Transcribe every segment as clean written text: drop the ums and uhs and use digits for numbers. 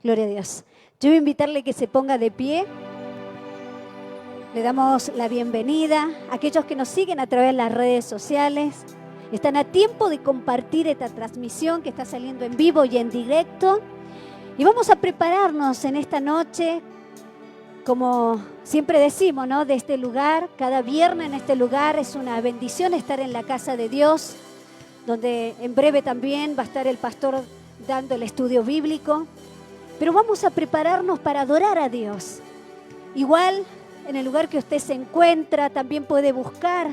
Gloria a Dios. Yo voy a invitarle que se ponga de pie. Le damos la bienvenida a aquellos que nos siguen a través de las redes sociales. Están a tiempo de compartir esta transmisión que está saliendo en vivo y en directo. Y vamos a prepararnos en esta noche, como siempre decimos, ¿no? De este lugar, cada viernes en este lugar es una bendición estar en la casa de Dios, donde en breve también va a estar el pastor dando el estudio bíblico. Pero vamos a prepararnos para adorar a Dios. Igual, en el lugar que usted se encuentra, también puede buscar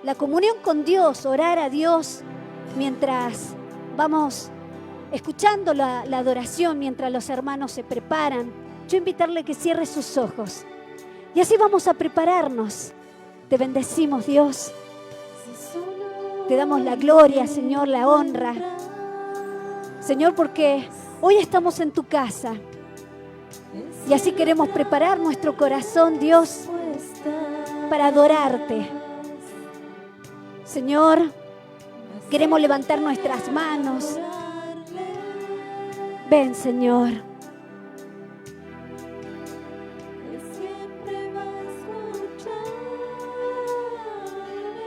la comunión con Dios, orar a Dios mientras vamos escuchando la adoración, mientras los hermanos se preparan. Yo invitarle que cierre sus ojos y así vamos a prepararnos. Te bendecimos, Dios. Te damos la gloria, Señor, la honra. Señor, porque hoy estamos en tu casa y así queremos preparar nuestro corazón, Dios, para adorarte. Señor, queremos levantar nuestras manos. Ven, Señor.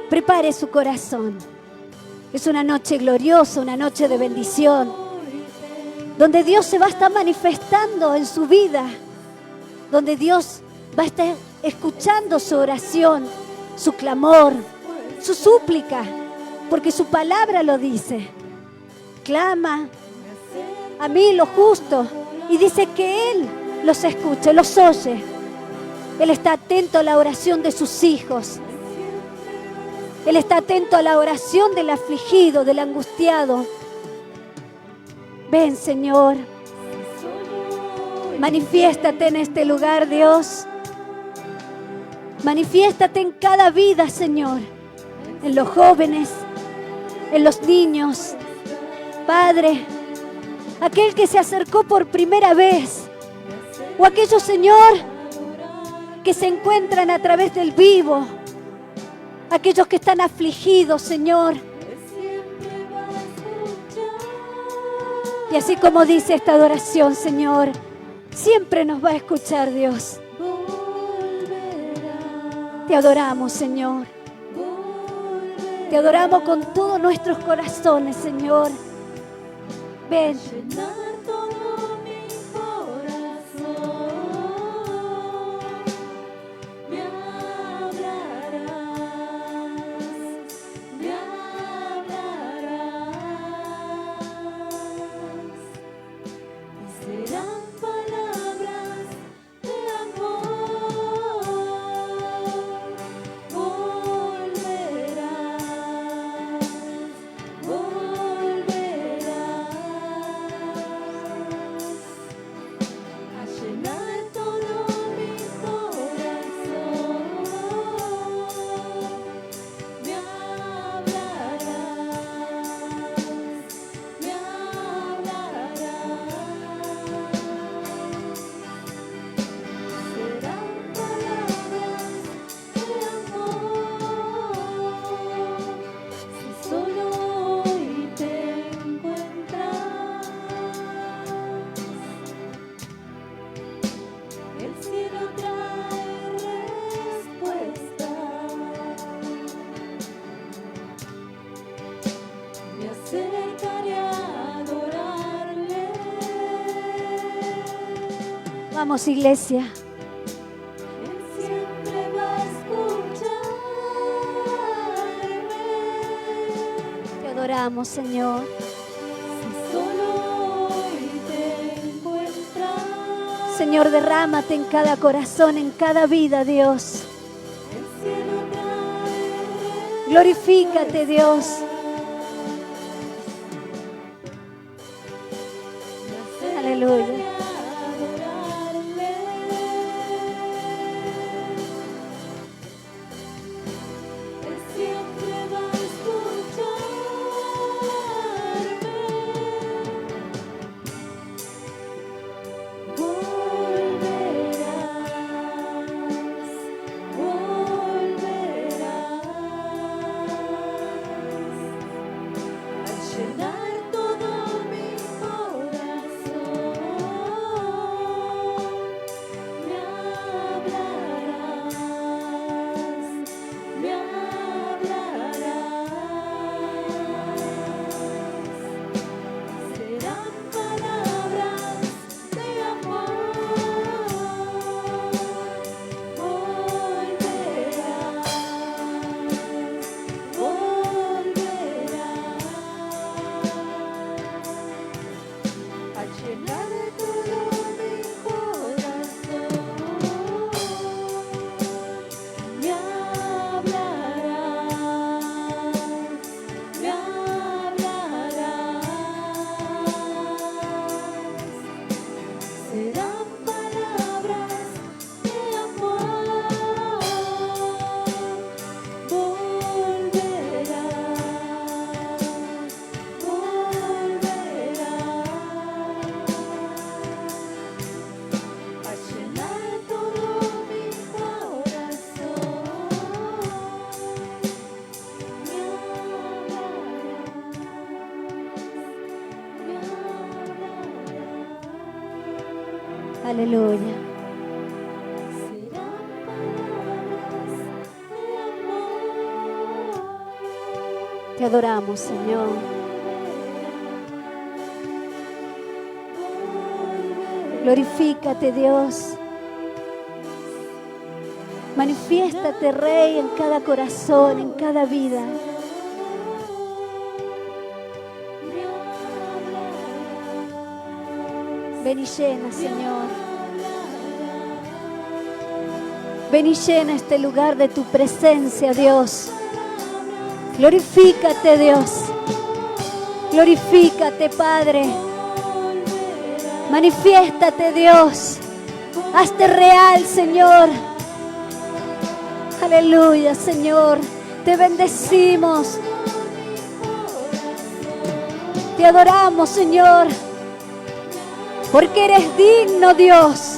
Prepare su corazón. Es una noche gloriosa, una noche de bendición, donde Dios se va a estar manifestando en su vida, donde Dios va a estar escuchando su oración, su clamor, su súplica, porque su palabra lo dice. Clama a mí lo justo, y dice que Él los escucha, los oye. Él está atento a la oración de sus hijos. Él está atento a la oración del afligido, del angustiado. Ven, Señor. Manifiéstate en este lugar, Dios. Manifiéstate en cada vida, Señor. En los jóvenes, en los niños. Padre, aquel que se acercó por primera vez, o aquellos, Señor, que se encuentran a través del vivo, aquellos que están afligidos, Señor. Y así como dice esta adoración, Señor, siempre nos va a escuchar, Dios. Te adoramos, Señor. Te adoramos con todos nuestros corazones, Señor. Ven. Vamos, iglesia. Te adoramos, Señor. Señor, derrámate en cada corazón, en cada vida, Dios. Glorifícate, Dios. Aleluya. Llenar todo mi corazón. Aleluya. Te adoramos, Señor. Glorifícate, Dios. Manifiéstate, Rey, en cada corazón, en cada vida. Ven y llena, Señor. Ven y llena este lugar de tu presencia, Dios. Glorifícate, Dios. Glorifícate, Padre. Manifiéstate, Dios. Hazte real, Señor. Aleluya, Señor. Te bendecimos. Te adoramos, Señor. Porque eres digno, Dios.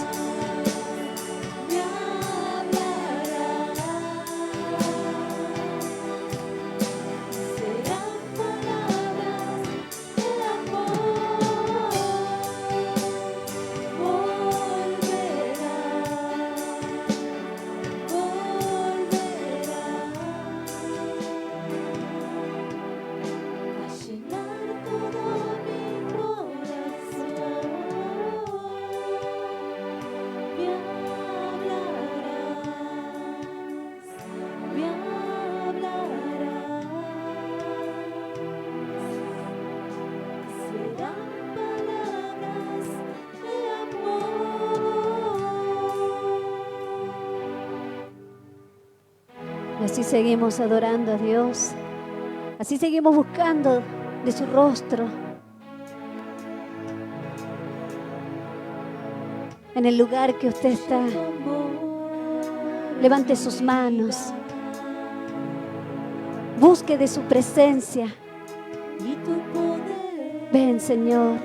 Y así seguimos adorando a Dios. Así seguimos buscando de su rostro. En el lugar que usted está, levante sus manos. Busque de su presencia. Ven, Señor.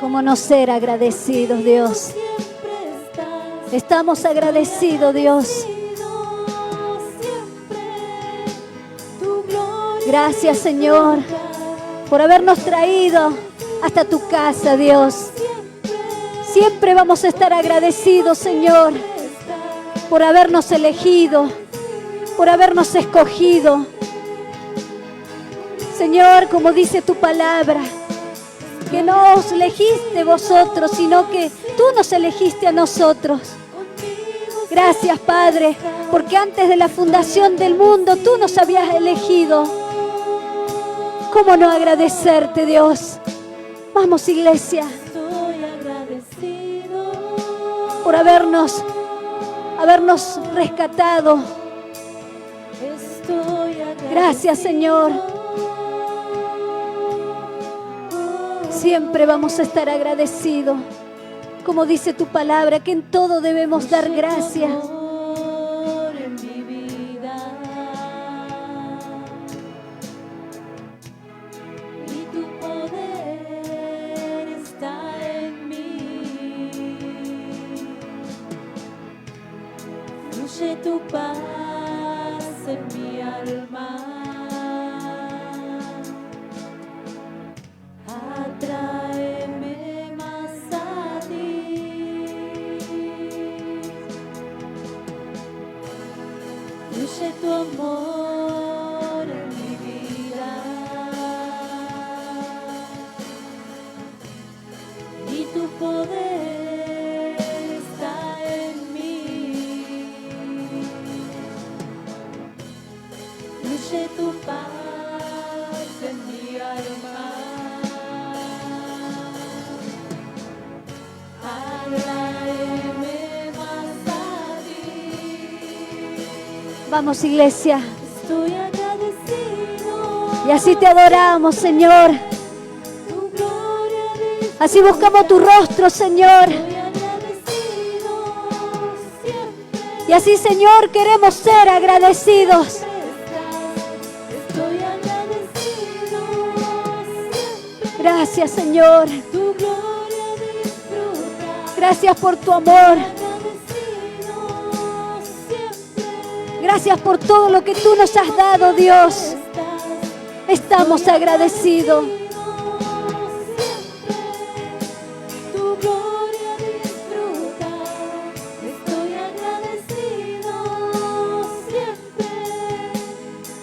¿Cómo no ser agradecidos, Dios? Estamos agradecidos, Dios. Gracias, Señor, por habernos traído hasta tu casa, Dios. Siempre vamos a estar agradecidos, Señor, por habernos elegido, por habernos escogido. Señor, como dice tu palabra, que no os elegiste vosotros, sino que tú nos elegiste a nosotros. Gracias, Padre, porque antes de la fundación del mundo tú nos habías elegido. ¿Cómo no agradecerte, Dios? Vamos, iglesia, por habernos rescatado. Gracias, Señor. Siempre vamos a estar agradecidos. Como dice tu palabra, que en todo debemos dar gracias. Y tu poder está en mí. Fluye tu paz en mi alma. poder está en mí. Fluye tu paz en mi alma. Agráeme más a ti. Vamos, iglesia. Estoy agradecido. Y así te adoramos, Señor. Tu gloria Así buscamos tu rostro, Señor. estoy agradecido siempre. Y así, Señor, queremos ser agradecidos. Estoy agradecido siempre. Gracias, Señor. Tu gloria disfrutar. Gracias por tu amor. Agradecido siempre. Gracias por todo lo que tú nos has dado, Dios. Estamos agradecidos. Tu gloria disfrutar. Estoy agradecido siempre.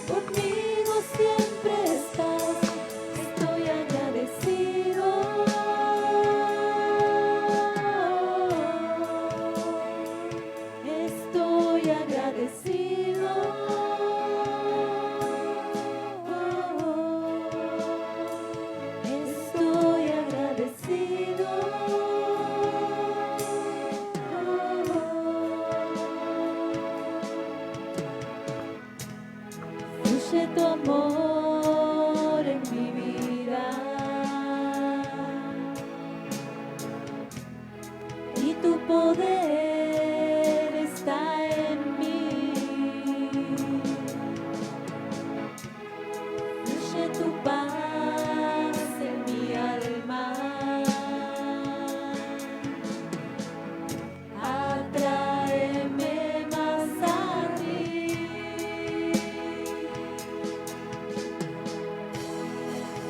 Conmigo siempre estás. Estoy agradecido. Estoy agradecido. Estoy agradecido. Fluye tu amor en mi vida y tu poder está en mí. Fluye tu paz en mi alma. Atráeme más a ti.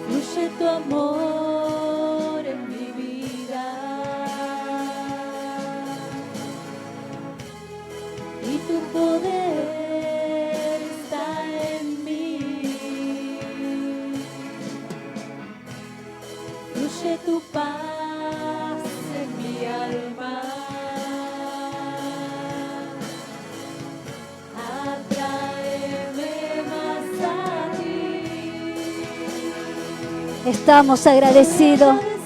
Fluye tu amor en mi vida y tu poder está en mí. Fluye tu paz en mi alma. Atráeme más a ti. Estamos agradecidos. Agradecido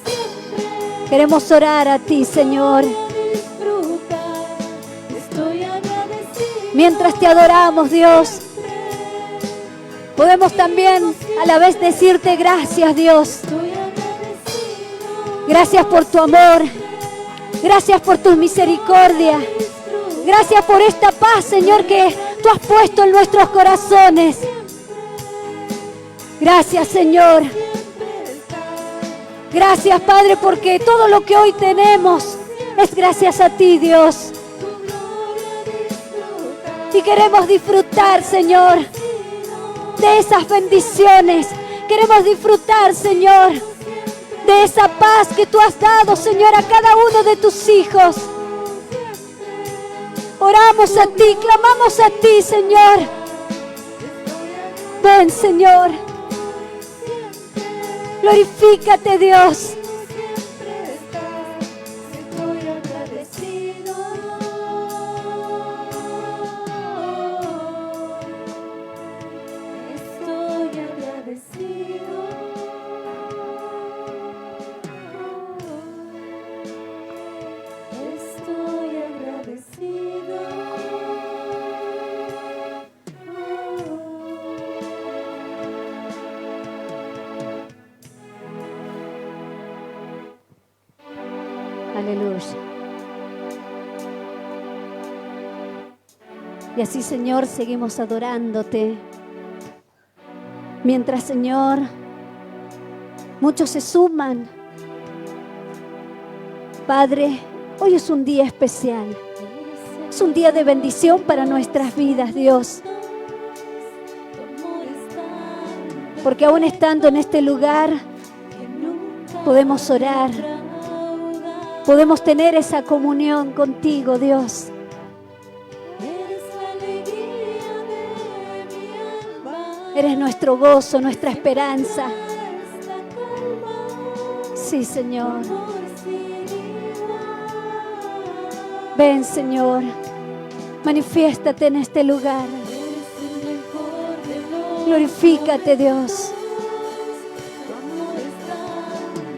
siempre. Queremos orar a ti, Señor. Disfrutar. Estoy agradecido. Mientras te adoramos, Dios, podemos también a la vez decirte gracias, Dios. Estoy agradecido. Gracias por tu amor. Gracias por tu misericordia. Gracias por esta paz, Señor, que tú has puesto en nuestros corazones. Gracias, Señor. Gracias, Padre, porque todo lo que hoy tenemos es gracias a ti, Dios. Y queremos disfrutar, Señor, de esas bendiciones. Queremos disfrutar, Señor, de esa paz que tú has dado, Señor, a cada uno de tus hijos. Oramos a ti, clamamos a ti, Señor. Ven, Señor. Glorifícate, Dios. Estoy agradecido. Estoy agradecido. Estoy agradecido. Aleluya. Y así, Señor, seguimos adorándote. Mientras, Señor, muchos se suman. Padre, hoy es un día especial. Es un día de bendición para nuestras vidas, Dios. Porque aún estando en este lugar, podemos orar. Podemos tener esa comunión contigo, Dios. Eres nuestro gozo, nuestra esperanza. Sí, Señor. tu amor sin igual. Ven, Señor. Manifiéstate en este lugar. Eres el mejor de los Glorifícate, Dios. Tu amor es tan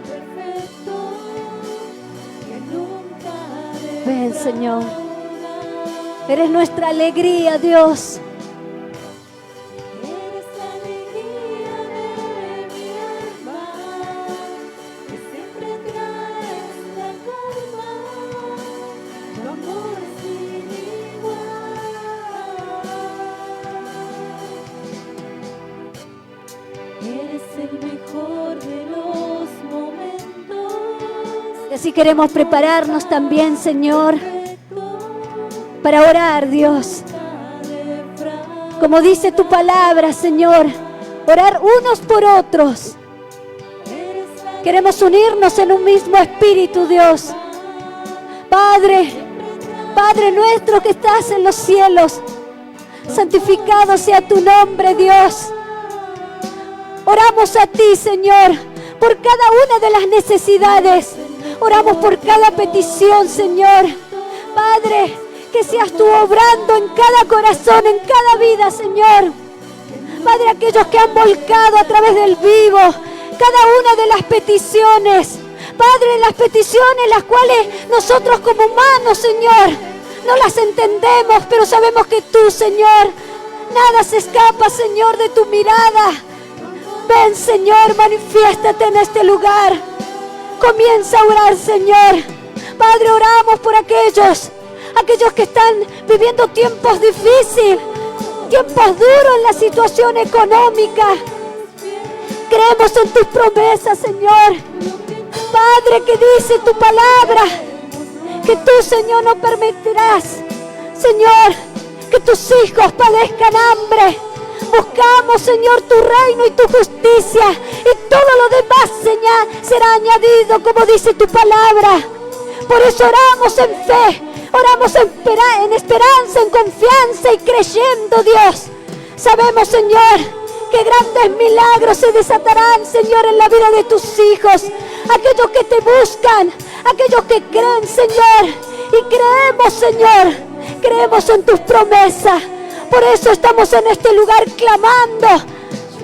perfecto que nunca Ven, Señor. Eres nuestra alegría, Dios. eres la alegría de mi alma, que siempre traes la calma. Tu amor sin igual. Eres el mejor de los momentos. Y así queremos prepararnos también, Señor, para orar, Dios. Como dice tu palabra, Señor, orar unos por otros. Queremos unirnos en un mismo espíritu, Dios. Padre, Padre nuestro que estás en los cielos, santificado sea tu nombre, Dios. Oramos a ti, Señor, por cada una de las necesidades. Oramos por cada petición, Señor. Padre, que seas tú obrando en cada corazón, en cada vida, Señor. Padre, aquellos que han volcado a través del vivo, cada una de las peticiones. Padre, las peticiones las cuales nosotros como humanos, Señor, no las entendemos, pero sabemos que tú, Señor, nada se escapa, Señor, de tu mirada. Ven, Señor, manifiéstate en este lugar. Comienza a orar, Señor. Padre, oramos por aquellos que están viviendo tiempos difíciles, tiempos duros en la situación económica. Creemos en tus promesas, Señor. Padre, que dice tu palabra, que tú, Señor, no permitirás, Señor, que tus hijos padezcan hambre. Buscamos, Señor, tu reino y tu justicia, y todo lo demás, Señor, será añadido, como dice tu palabra. Por eso oramos en fe, oramos en esperanza, en confianza y creyendo, Dios. Sabemos, Señor, que grandes milagros se desatarán, Señor, en la vida de tus hijos. Aquellos que te buscan, aquellos que creen, Señor. Y creemos, Señor, creemos en tus promesas. Por eso estamos en este lugar clamando.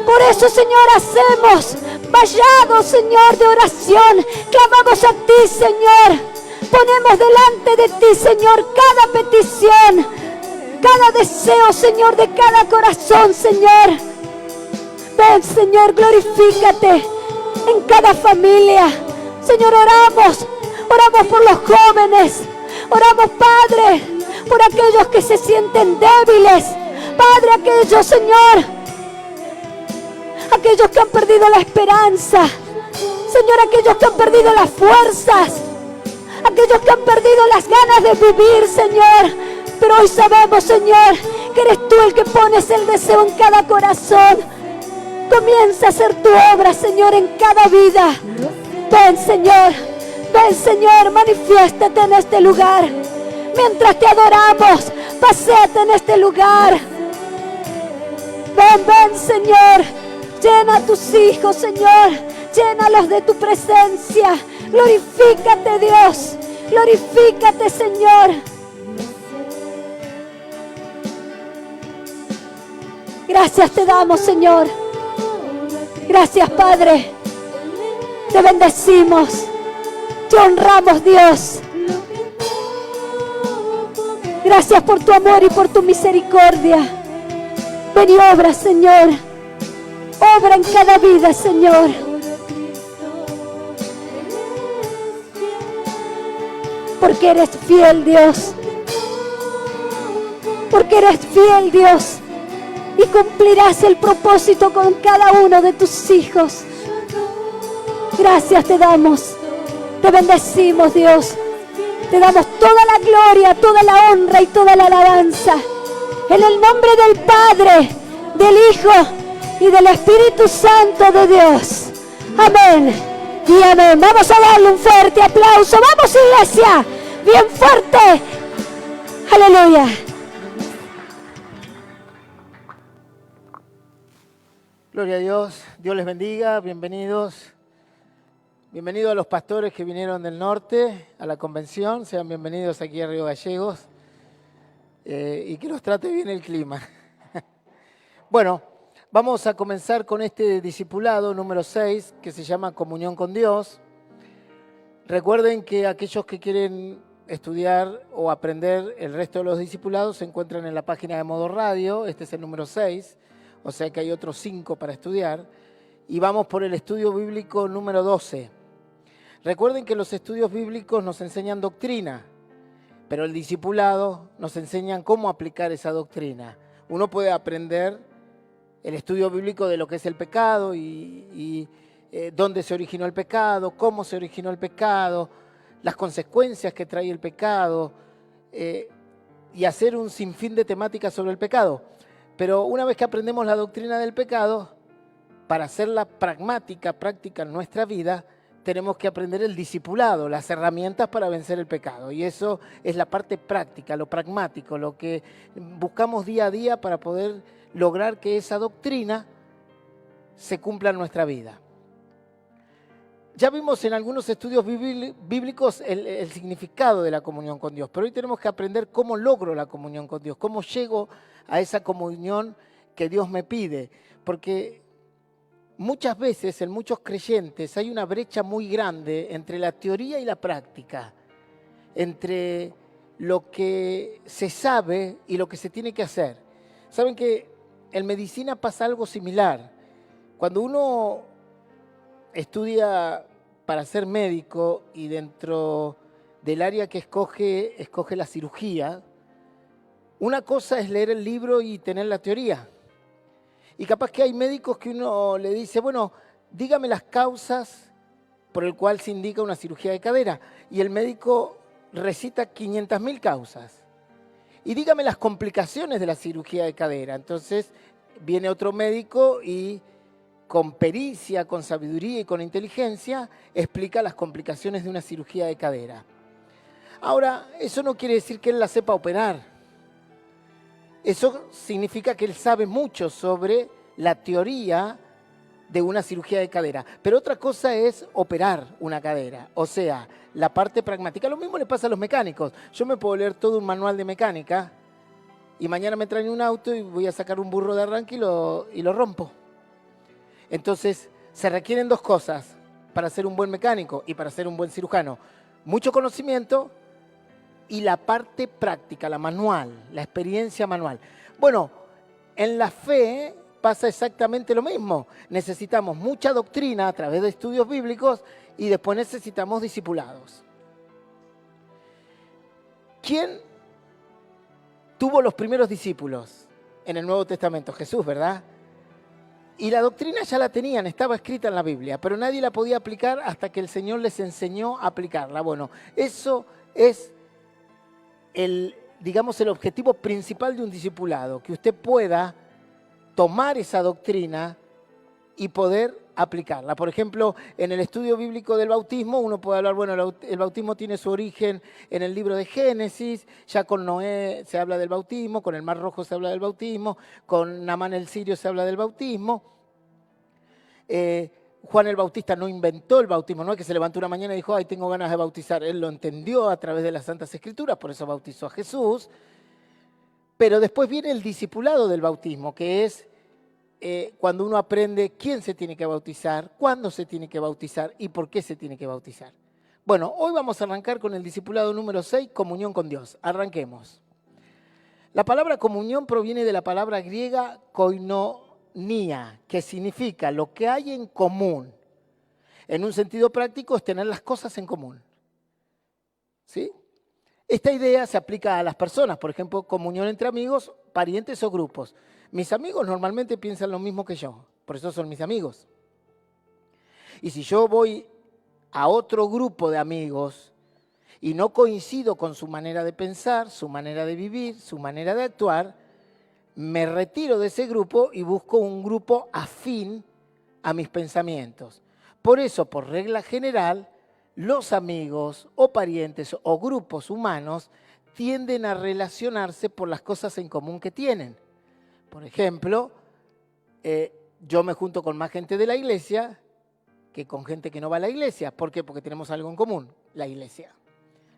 Por eso, Señor, hacemos vallados, Señor, de oración. Clamamos a ti, Señor. Ponemos delante de ti, Señor, cada petición, cada deseo, Señor, de cada corazón, Señor. Ven, Señor, glorifícate en cada familia. Señor, oramos por los jóvenes. Oramos, Padre, por aquellos que se sienten débiles. Padre, aquellos, Señor, aquellos que han perdido la esperanza. Señor, aquellos que han perdido las fuerzas. Aquellos que han perdido las ganas de vivir, Señor. Pero hoy sabemos, Señor, que eres tú el que pones el deseo en cada corazón. Comienza a hacer tu obra, Señor, en cada vida. Ven, Señor, manifiéstate en este lugar. Mientras te adoramos, paséate en este lugar. Ven, Señor, llena a tus hijos, Señor. Llénalos de tu presencia. Glorifícate, Dios. Glorifícate, Señor. Gracias te damos, Señor. Gracias, Padre. Te bendecimos. Te honramos, Dios. Gracias por tu amor y por tu misericordia. Ven y obra, Señor. Obra en cada vida, Señor. Porque eres fiel, Dios. Porque eres fiel, Dios. Y cumplirás el propósito con cada uno de tus hijos. Gracias te damos. Te bendecimos, Dios. Te damos toda la gloria, toda la honra y toda la alabanza. En el nombre del Padre, del Hijo y del Espíritu Santo de Dios. Amén y amén. Vamos a darle un fuerte aplauso. Vamos, iglesia. Bien fuerte. Aleluya. Gloria a Dios. Dios les bendiga. Bienvenidos Bienvenidos a los pastores que vinieron del norte a la convención. Sean bienvenidos aquí a Río Gallegos. Y que los trate bien el clima. Bueno, vamos a comenzar con este discipulado número 6 que se llama Comunión con Dios. Recuerden que aquellos que quieren estudiar o aprender el resto de los discipulados se encuentran en la página de Modo Radio. Este es el número 6, o sea que hay otros 5 para estudiar. Y vamos por el estudio bíblico número 12. Recuerden que los estudios bíblicos nos enseñan doctrina, pero el discipulado nos enseña cómo aplicar esa doctrina. Uno puede aprender el estudio bíblico de lo que es el pecado y dónde se originó el pecado, cómo se originó el pecado, las consecuencias que trae el pecado y hacer un sinfín de temáticas sobre el pecado. Pero una vez que aprendemos la doctrina del pecado, para hacerla pragmática, práctica en nuestra vida, tenemos que aprender el discipulado, las herramientas para vencer el pecado. Y eso es la parte práctica, lo pragmático, lo que buscamos día a día para poder lograr que esa doctrina se cumpla en nuestra vida. Ya vimos en algunos estudios bíblicos el significado de la comunión con Dios, pero hoy tenemos que aprender cómo logro la comunión con Dios, cómo llego a esa comunión que Dios me pide, porque muchas veces en muchos creyentes hay una brecha muy grande entre la teoría y la práctica, entre lo que se sabe y lo que se tiene que hacer. Saben que en medicina pasa algo similar. Cuando uno estudia para ser médico y dentro del área que escoge la cirugía, una cosa es leer el libro y tener la teoría. Y capaz que hay médicos que uno le dice, bueno, dígame las causas por el cual se indica una cirugía de cadera. Y el médico recita 500.000 causas. Y dígame las complicaciones de la cirugía de cadera. Entonces viene otro médico y con pericia, con sabiduría y con inteligencia explica las complicaciones de una cirugía de cadera. Ahora, eso no quiere decir que él la sepa operar. Eso significa que él sabe mucho sobre la teoría de una cirugía de cadera. Pero otra cosa es operar una cadera, o sea, la parte pragmática. Lo mismo le pasa a los mecánicos. Yo me puedo leer todo un manual de mecánica y mañana me traen un auto y voy a sacar un burro de arranque y lo rompo. Entonces, se requieren dos cosas para ser un buen mecánico y para ser un buen cirujano. Mucho conocimiento y la parte práctica, la manual, la experiencia manual. Bueno, en la fe pasa exactamente lo mismo. Necesitamos mucha doctrina a través de estudios bíblicos y después necesitamos discipulados. ¿Quién tuvo los primeros discípulos en el Nuevo Testamento? Jesús, ¿verdad? Y la doctrina ya la tenían, estaba escrita en la Biblia, pero nadie la podía aplicar hasta que el Señor les enseñó a aplicarla. Bueno, eso es el objetivo principal de un discipulado, que usted pueda tomar esa doctrina y poder aplicarla. Por ejemplo, en el estudio bíblico del bautismo, uno puede hablar, bueno, el bautismo tiene su origen en el libro de Génesis, ya con Noé se habla del bautismo, con el Mar Rojo se habla del bautismo, con Naamán el sirio se habla del bautismo. Juan el Bautista no inventó el bautismo, no es que se levantó una mañana y dijo, ay, tengo ganas de bautizar. Él lo entendió a través de las Santas Escrituras, por eso bautizó a Jesús. Pero después viene el discipulado del bautismo, que es cuando uno aprende quién se tiene que bautizar, cuándo se tiene que bautizar y por qué se tiene que bautizar. Bueno, hoy vamos a arrancar con el discipulado número 6, comunión con Dios. Arranquemos. La palabra comunión proviene de la palabra griega koinonia, que significa lo que hay en común. En un sentido práctico es tener las cosas en común. ¿Sí? Esta idea se aplica a las personas, por ejemplo, comunión entre amigos, parientes o grupos. Mis amigos normalmente piensan lo mismo que yo, por eso son mis amigos. Y si yo voy a otro grupo de amigos y no coincido con su manera de pensar, su manera de vivir, su manera de actuar, me retiro de ese grupo y busco un grupo afín a mis pensamientos. Por eso, por regla general, los amigos o parientes o grupos humanos tienden a relacionarse por las cosas en común que tienen. Por ejemplo, yo me junto con más gente de la iglesia que con gente que no va a la iglesia. ¿Por qué? Porque tenemos algo en común, la iglesia,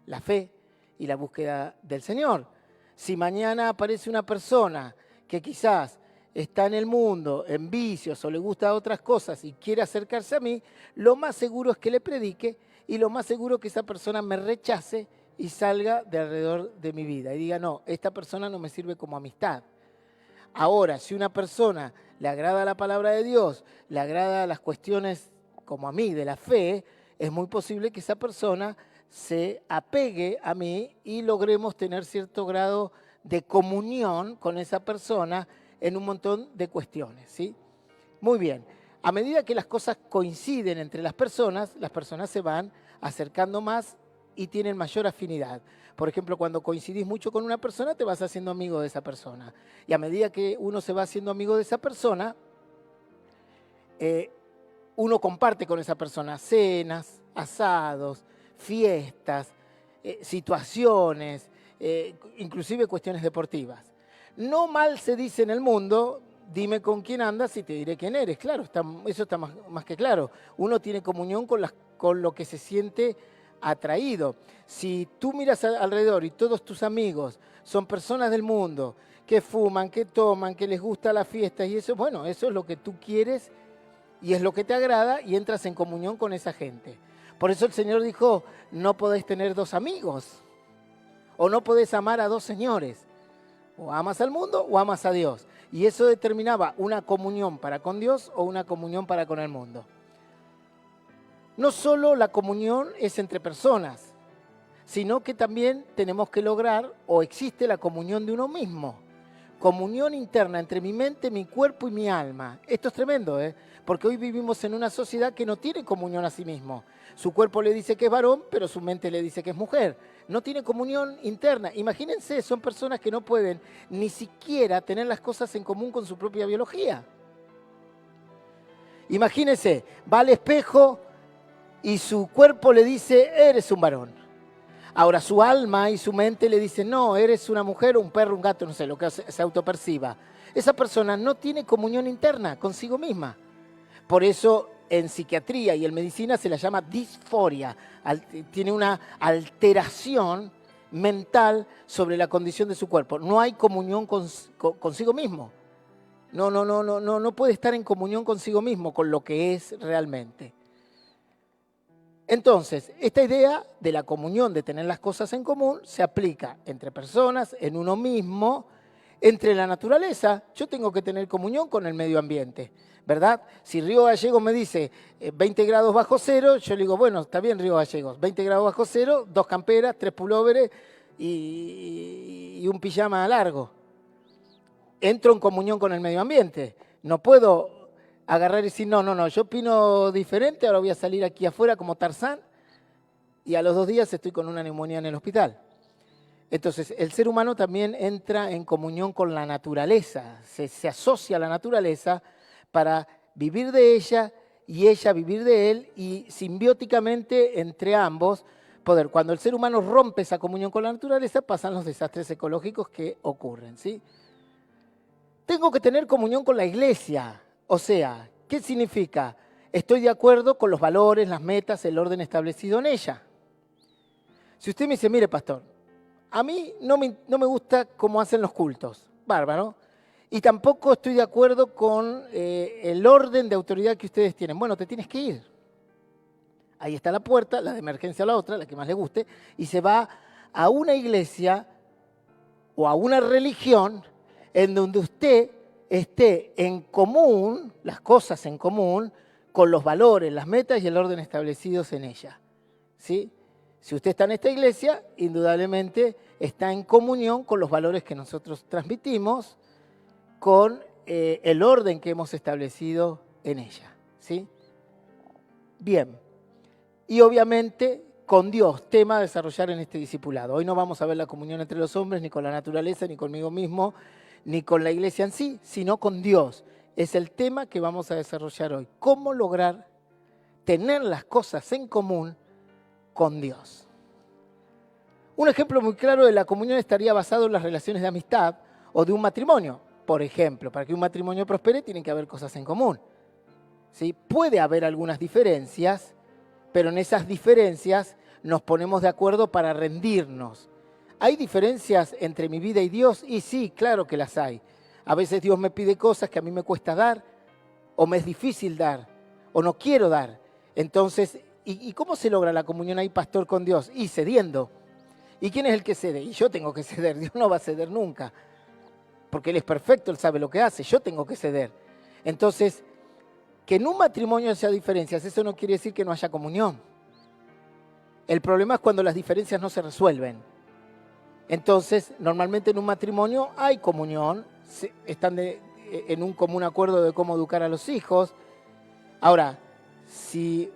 la fe y la búsqueda del Señor. Si mañana aparece una persona que quizás está en el mundo, en vicios o le gusta otras cosas y quiere acercarse a mí, lo más seguro es que le predique y lo más seguro es que esa persona me rechace y salga de alrededor de mi vida y diga, no, esta persona no me sirve como amistad. Ahora, si una persona le agrada la palabra de Dios, le agrada las cuestiones como a mí de la fe, es muy posible que esa persona se apegue a mí y logremos tener cierto grado de comunión con esa persona en un montón de cuestiones, ¿sí? Muy bien. A medida que las cosas coinciden entre las personas se van acercando más y tienen mayor afinidad. Por ejemplo, cuando coincidís mucho con una persona, te vas haciendo amigo de esa persona. Y a medida que uno se va haciendo amigo de esa persona, uno comparte con esa persona cenas, asados, fiestas, situaciones, inclusive cuestiones deportivas. No mal se dice en el mundo, dime con quién andas y te diré quién eres. Claro, eso está más que claro. Uno tiene comunión con lo que se siente atraído. Si tú miras alrededor y todos tus amigos son personas del mundo que fuman, que toman, que les gusta la fiesta y eso, bueno, eso es lo que tú quieres y es lo que te agrada y entras en comunión con esa gente. Por eso el Señor dijo, no podéis tener dos amigos o no podés amar a dos señores. O amas al mundo o amas a Dios. Y eso determinaba una comunión para con Dios o una comunión para con el mundo. No solo la comunión es entre personas, sino que también tenemos que lograr o existe la comunión de uno mismo. Comunión interna entre mi mente, mi cuerpo y mi alma. Esto es tremendo, porque hoy vivimos en una sociedad que no tiene comunión a sí mismo. Su cuerpo le dice que es varón, pero su mente le dice que es mujer. No tiene comunión interna. Imagínense, son personas que no pueden ni siquiera tener las cosas en común con su propia biología. Imagínense, va al espejo y su cuerpo le dice, eres un varón. Ahora su alma y su mente le dicen, no, eres una mujer, un perro, un gato, no sé, lo que se autoperciba. Esa persona no tiene comunión interna consigo misma. Por eso en psiquiatría y en medicina se la llama disforia. Tiene una alteración mental sobre la condición de su cuerpo. No hay comunión consigo mismo. No puede estar en comunión consigo mismo, con lo que es realmente. Entonces, esta idea de la comunión, de tener las cosas en común, se aplica entre personas, en uno mismo, entre la naturaleza. Yo tengo que tener comunión con el medio ambiente, ¿verdad? Si Río Gallegos me dice 20 grados bajo cero, yo le digo, bueno, está bien Río Gallegos, 20 grados bajo cero, 2 camperas, 3 pulóveres y un pijama largo. Entro en comunión con el medio ambiente. No puedo agarrar y decir, no, yo opino diferente, ahora voy a salir aquí afuera como Tarzán y a los 2 días estoy con una neumonía en el hospital. Entonces, el ser humano también entra en comunión con la naturaleza, se asocia a la naturaleza para vivir de ella y ella vivir de él y simbióticamente entre ambos poder. Cuando el ser humano rompe esa comunión con la naturaleza, pasan los desastres ecológicos que ocurren, ¿sí? Tengo que tener comunión con la iglesia. O sea, ¿qué significa? Estoy de acuerdo con los valores, las metas, el orden establecido en ella. Si usted me dice, mire, pastor, a mí no me gusta cómo hacen los cultos, bárbaro, y tampoco estoy de acuerdo con el orden de autoridad que ustedes tienen. Bueno, te tienes que ir. Ahí está la puerta, la de emergencia o la otra, la que más le guste, y se va a una iglesia o a una religión en donde usted esté en común, las cosas en común, con los valores, las metas y el orden establecidos en ella, ¿sí? Si usted está en esta iglesia, indudablemente está en comunión con los valores que nosotros transmitimos, con el orden que hemos establecido en ella, ¿sí? Bien, y obviamente con Dios, tema a desarrollar en este discipulado. Hoy no vamos a ver la comunión entre los hombres, ni con la naturaleza, ni conmigo mismo, ni con la iglesia en sí, sino con Dios. Es el tema que vamos a desarrollar hoy. ¿Cómo lograr tener las cosas en común con Dios? Un ejemplo muy claro de la comunión estaría basado en las relaciones de amistad o de un matrimonio. Por ejemplo, para que un matrimonio prospere tienen que haber cosas en común. ¿sí? Puede haber algunas diferencias, pero en esas diferencias nos ponemos de acuerdo para rendirnos. ¿Hay diferencias entre mi vida y Dios? Y sí, claro que las hay. A veces Dios me pide cosas que a mí me cuesta dar, o me es difícil dar, o no quiero dar. Entonces, ¿y cómo se logra la comunión ahí, pastor, con Dios? Y cediendo. ¿Y quién es el que cede? Y yo tengo que ceder. Dios no va a ceder nunca, porque Él es perfecto, Él sabe lo que hace. Yo tengo que ceder. Entonces, que en un matrimonio haya diferencias, eso no quiere decir que no haya comunión. El problema es cuando las diferencias no se resuelven. Entonces, normalmente en un matrimonio hay comunión, están en un común acuerdo de cómo educar a los hijos. Ahora, si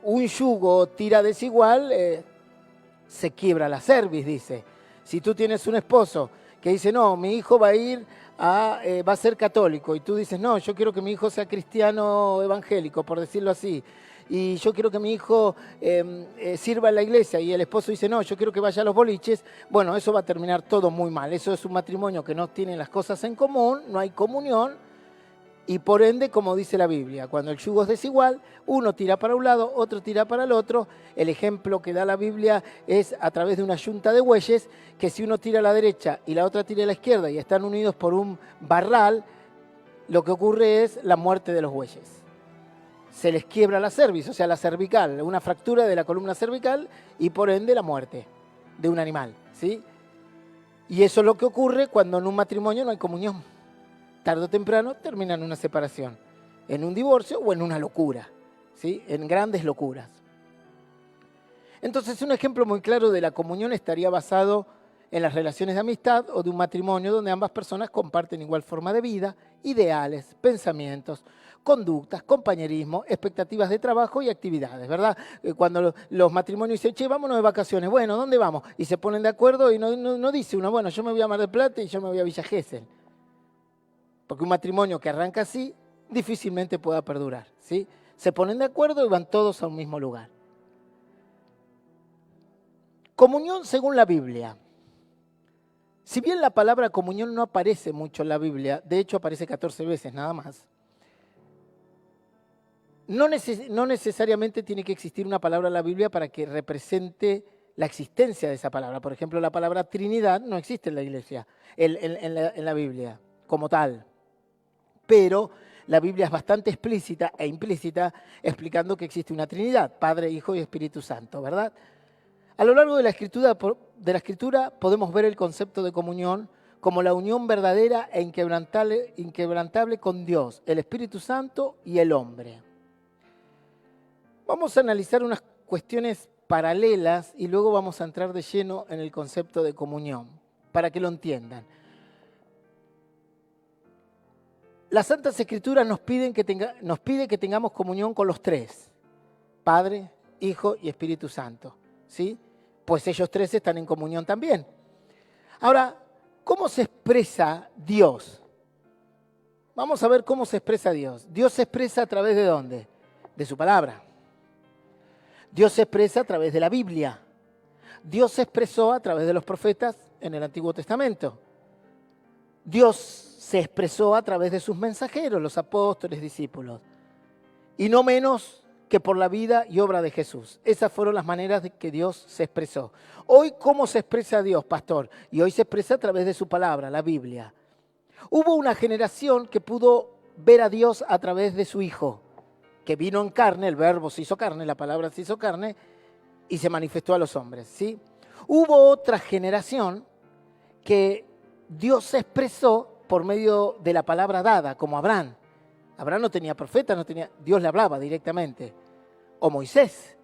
un yugo tira desigual, se quiebra la cerviz, dice. Si tú tienes un esposo que dice, no, mi hijo va a ser católico, y tú dices, no, yo quiero que mi hijo sea cristiano evangélico, por decirlo así, y yo quiero que mi hijo sirva en la iglesia, y el esposo dice, no, yo quiero que vaya a los boliches, bueno, eso va a terminar todo muy mal. Eso es un matrimonio que no tiene las cosas en común, no hay comunión, y por ende, como dice la Biblia, cuando el yugo es desigual, uno tira para un lado, otro tira para el otro. El ejemplo que da la Biblia es a través de una yunta de bueyes, que si uno tira a la derecha y la otra tira a la izquierda y están unidos por un barral, lo que ocurre es la muerte de los bueyes. Se les quiebra la cerviz, o sea, la cervical, una fractura de la columna cervical y por ende la muerte de un animal, ¿sí? Y eso es lo que ocurre cuando en un matrimonio no hay comunión. Tarde o temprano termina en una separación, en un divorcio o en una locura, ¿sí? En grandes locuras. Entonces, un ejemplo muy claro de la comunión estaría basado en las relaciones de amistad o de un matrimonio donde ambas personas comparten igual forma de vida, ideales, pensamientos, conductas, compañerismo, expectativas de trabajo y actividades, ¿verdad? Cuando los matrimonios dicen, che, vámonos de vacaciones, bueno, ¿dónde vamos? Y se ponen de acuerdo y no dice uno, bueno, yo me voy a Mar del Plata y yo me voy a Villa Gesell. Porque un matrimonio que arranca así, difícilmente pueda perdurar, ¿sí? Se ponen de acuerdo y van todos a un mismo lugar. Comunión según la Biblia. Si bien la palabra comunión no aparece mucho en la Biblia, de hecho aparece 14 veces nada más, no necesariamente tiene que existir una palabra en la Biblia para que represente la existencia de esa palabra. Por ejemplo, la palabra Trinidad no existe en la iglesia, en la Biblia como tal. Pero la Biblia es bastante explícita e implícita explicando que existe una Trinidad, Padre, Hijo y Espíritu Santo, ¿verdad? A lo largo de la Escritura podemos ver el concepto de comunión como la unión verdadera e inquebrantable con Dios, el Espíritu Santo y el hombre. Vamos a analizar unas cuestiones paralelas y luego vamos a entrar de lleno en el concepto de comunión, para que lo entiendan. Las Santas Escrituras nos pide que tengamos comunión con los tres, Padre, Hijo y Espíritu Santo, ¿sí? Pues ellos tres están en comunión también. Ahora, ¿cómo se expresa Dios? Vamos a ver cómo se expresa Dios. Dios se expresa a través de ¿dónde? De su palabra. Dios se expresa a través de la Biblia. Dios se expresó a través de los profetas en el Antiguo Testamento. Dios se expresó a través de sus mensajeros, los apóstoles, discípulos. Y no menos que por la vida y obra de Jesús. Esas fueron las maneras de que Dios se expresó. Hoy, ¿cómo se expresa Dios, pastor? Y hoy se expresa a través de su palabra, la Biblia. Hubo una generación que pudo ver a Dios a través de su Hijo, que vino en carne, el verbo se hizo carne, la palabra se hizo carne, y se manifestó a los hombres, ¿sí? Hubo otra generación que Dios se expresó por medio de la palabra dada, como Abraham. Abraham no tenía profeta, Dios le hablaba directamente. O Moisés,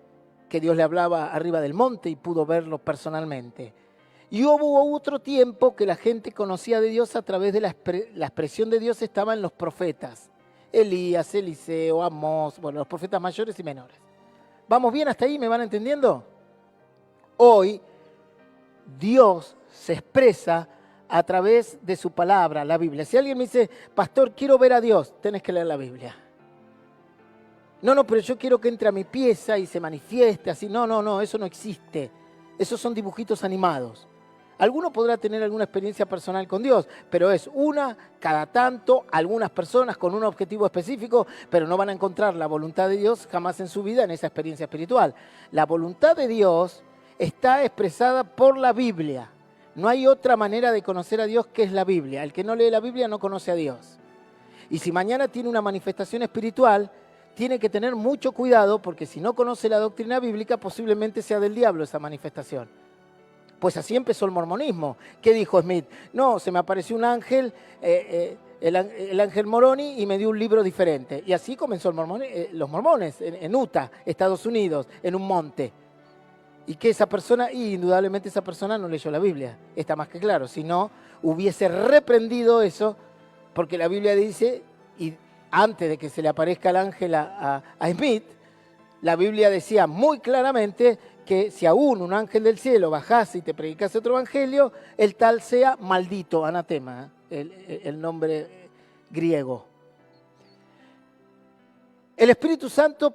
que Dios le hablaba arriba del monte y pudo verlo personalmente. Y hubo otro tiempo que la gente conocía de Dios a través de la expresión de Dios estaba en los profetas. Elías, Eliseo, Amós, bueno, los profetas mayores y menores. ¿Vamos bien hasta ahí? ¿Me van entendiendo? Hoy Dios se expresa a través de su palabra, la Biblia. Si alguien me dice, pastor, quiero ver a Dios, tenés que leer la Biblia. No, pero yo quiero que entre a mi pieza y se manifieste así. No, eso no existe. Esos son dibujitos animados. Alguno podrá tener alguna experiencia personal con Dios, pero es una, cada tanto, algunas personas con un objetivo específico, pero no van a encontrar la voluntad de Dios jamás en su vida en esa experiencia espiritual. La voluntad de Dios está expresada por la Biblia. No hay otra manera de conocer a Dios que es la Biblia. El que no lee la Biblia no conoce a Dios. Y si mañana tiene una manifestación espiritual, tiene que tener mucho cuidado porque si no conoce la doctrina bíblica, posiblemente sea del diablo esa manifestación. Pues así empezó el mormonismo. ¿Qué dijo Smith? No, se me apareció un ángel, el ángel Moroni, y me dio un libro diferente. Y así comenzó los mormones en Utah, Estados Unidos, en un monte. Y que esa persona, y indudablemente esa persona no leyó la Biblia. Está más que claro. Si no, hubiese reprendido eso, porque la Biblia dice, y antes de que se le aparezca el ángel a Smith, la Biblia decía muy claramente que si aún un ángel del cielo bajase y te predicase otro evangelio, el tal sea maldito, anatema, el nombre griego. El Espíritu Santo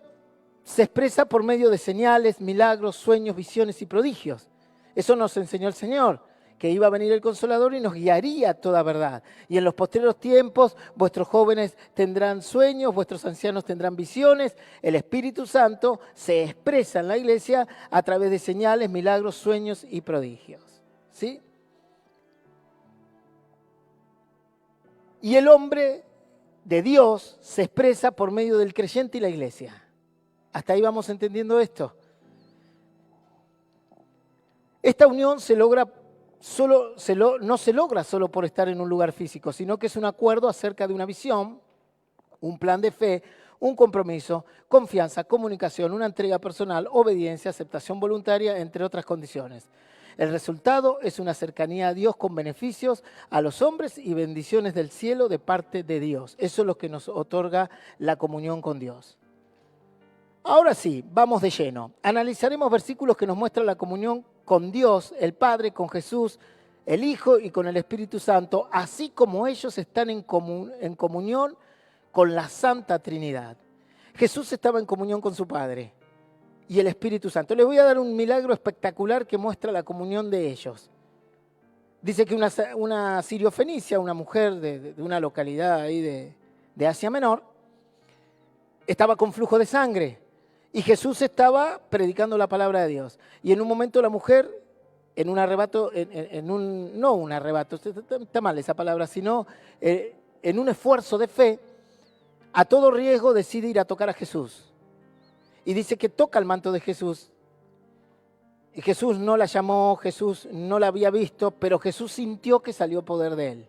se expresa por medio de señales, milagros, sueños, visiones y prodigios. Eso nos enseñó el Señor, que iba a venir el Consolador y nos guiaría a toda verdad. Y en los posteriores tiempos, vuestros jóvenes tendrán sueños, vuestros ancianos tendrán visiones. El Espíritu Santo se expresa en la iglesia a través de señales, milagros, sueños y prodigios. ¿Sí? Y el hombre de Dios se expresa por medio del creyente y la iglesia. ¿Hasta ahí vamos entendiendo esto? Esta unión no se logra solo por estar en un lugar físico, sino que es un acuerdo acerca de una visión, un plan de fe, un compromiso, confianza, comunicación, una entrega personal, obediencia, aceptación voluntaria, entre otras condiciones. El resultado es una cercanía a Dios con beneficios a los hombres y bendiciones del cielo de parte de Dios. Eso es lo que nos otorga la comunión con Dios. Ahora sí, vamos de lleno. Analizaremos versículos que nos muestran la comunión con Dios, el Padre, con Jesús, el Hijo y con el Espíritu Santo, así como ellos están en comunión con la Santa Trinidad. Jesús estaba en comunión con su Padre y el Espíritu Santo. Les voy a dar un milagro espectacular que muestra la comunión de ellos. Dice que una siriofenicia, una mujer de una localidad ahí de Asia Menor, estaba con flujo de sangre. Y Jesús estaba predicando la palabra de Dios. Y en un momento la mujer, en un arrebato, no un arrebato, está mal esa palabra, sino en un esfuerzo de fe, a todo riesgo decide ir a tocar a Jesús. Y dice que toca el manto de Jesús. Y Jesús no la llamó, Jesús no la había visto, pero Jesús sintió que salió poder de él.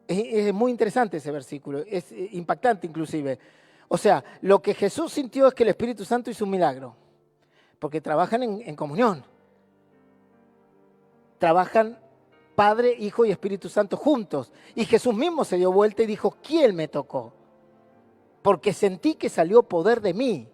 Es muy interesante ese versículo, es impactante inclusive. O sea, lo que Jesús sintió es que el Espíritu Santo hizo un milagro, porque trabajan en comunión. Trabajan Padre, Hijo y Espíritu Santo juntos. Y Jesús mismo se dio vuelta y dijo, ¿quién me tocó? Porque sentí que salió poder de mí.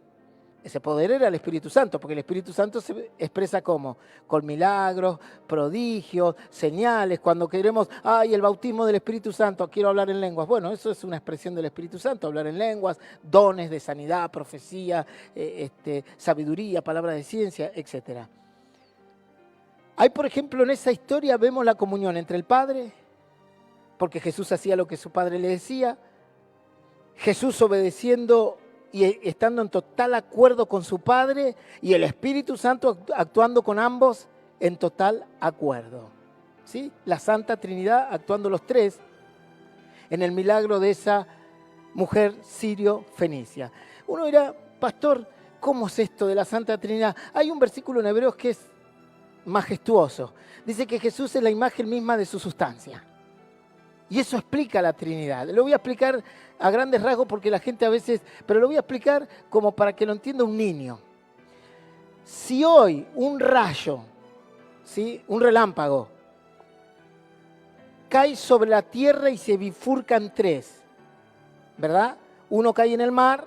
Ese poder era el Espíritu Santo, porque el Espíritu Santo se expresa ¿cómo? Con milagros, prodigios, señales. Cuando queremos, el bautismo del Espíritu Santo, quiero hablar en lenguas. Bueno, eso es una expresión del Espíritu Santo, hablar en lenguas, dones de sanidad, profecía, sabiduría, palabra de ciencia, etc. Hay, por ejemplo, en esa historia vemos la comunión entre el Padre, porque Jesús hacía lo que su Padre le decía, Jesús obedeciendo y estando en total acuerdo con su Padre y el Espíritu Santo actuando con ambos en total acuerdo. ¿Sí? La Santa Trinidad actuando los tres en el milagro de esa mujer sirio-fenicia. Uno dirá, pastor, ¿cómo es esto de la Santa Trinidad? Hay un versículo en Hebreos que es majestuoso. Dice que Jesús es la imagen misma de su sustancia. Y eso explica la Trinidad. Lo voy a explicar a grandes rasgos porque la gente a veces... Pero lo voy a explicar como para que lo entienda un niño. Si hoy un rayo, ¿sí? Un relámpago, cae sobre la tierra y se bifurca en tres, ¿verdad? Uno cae en el mar,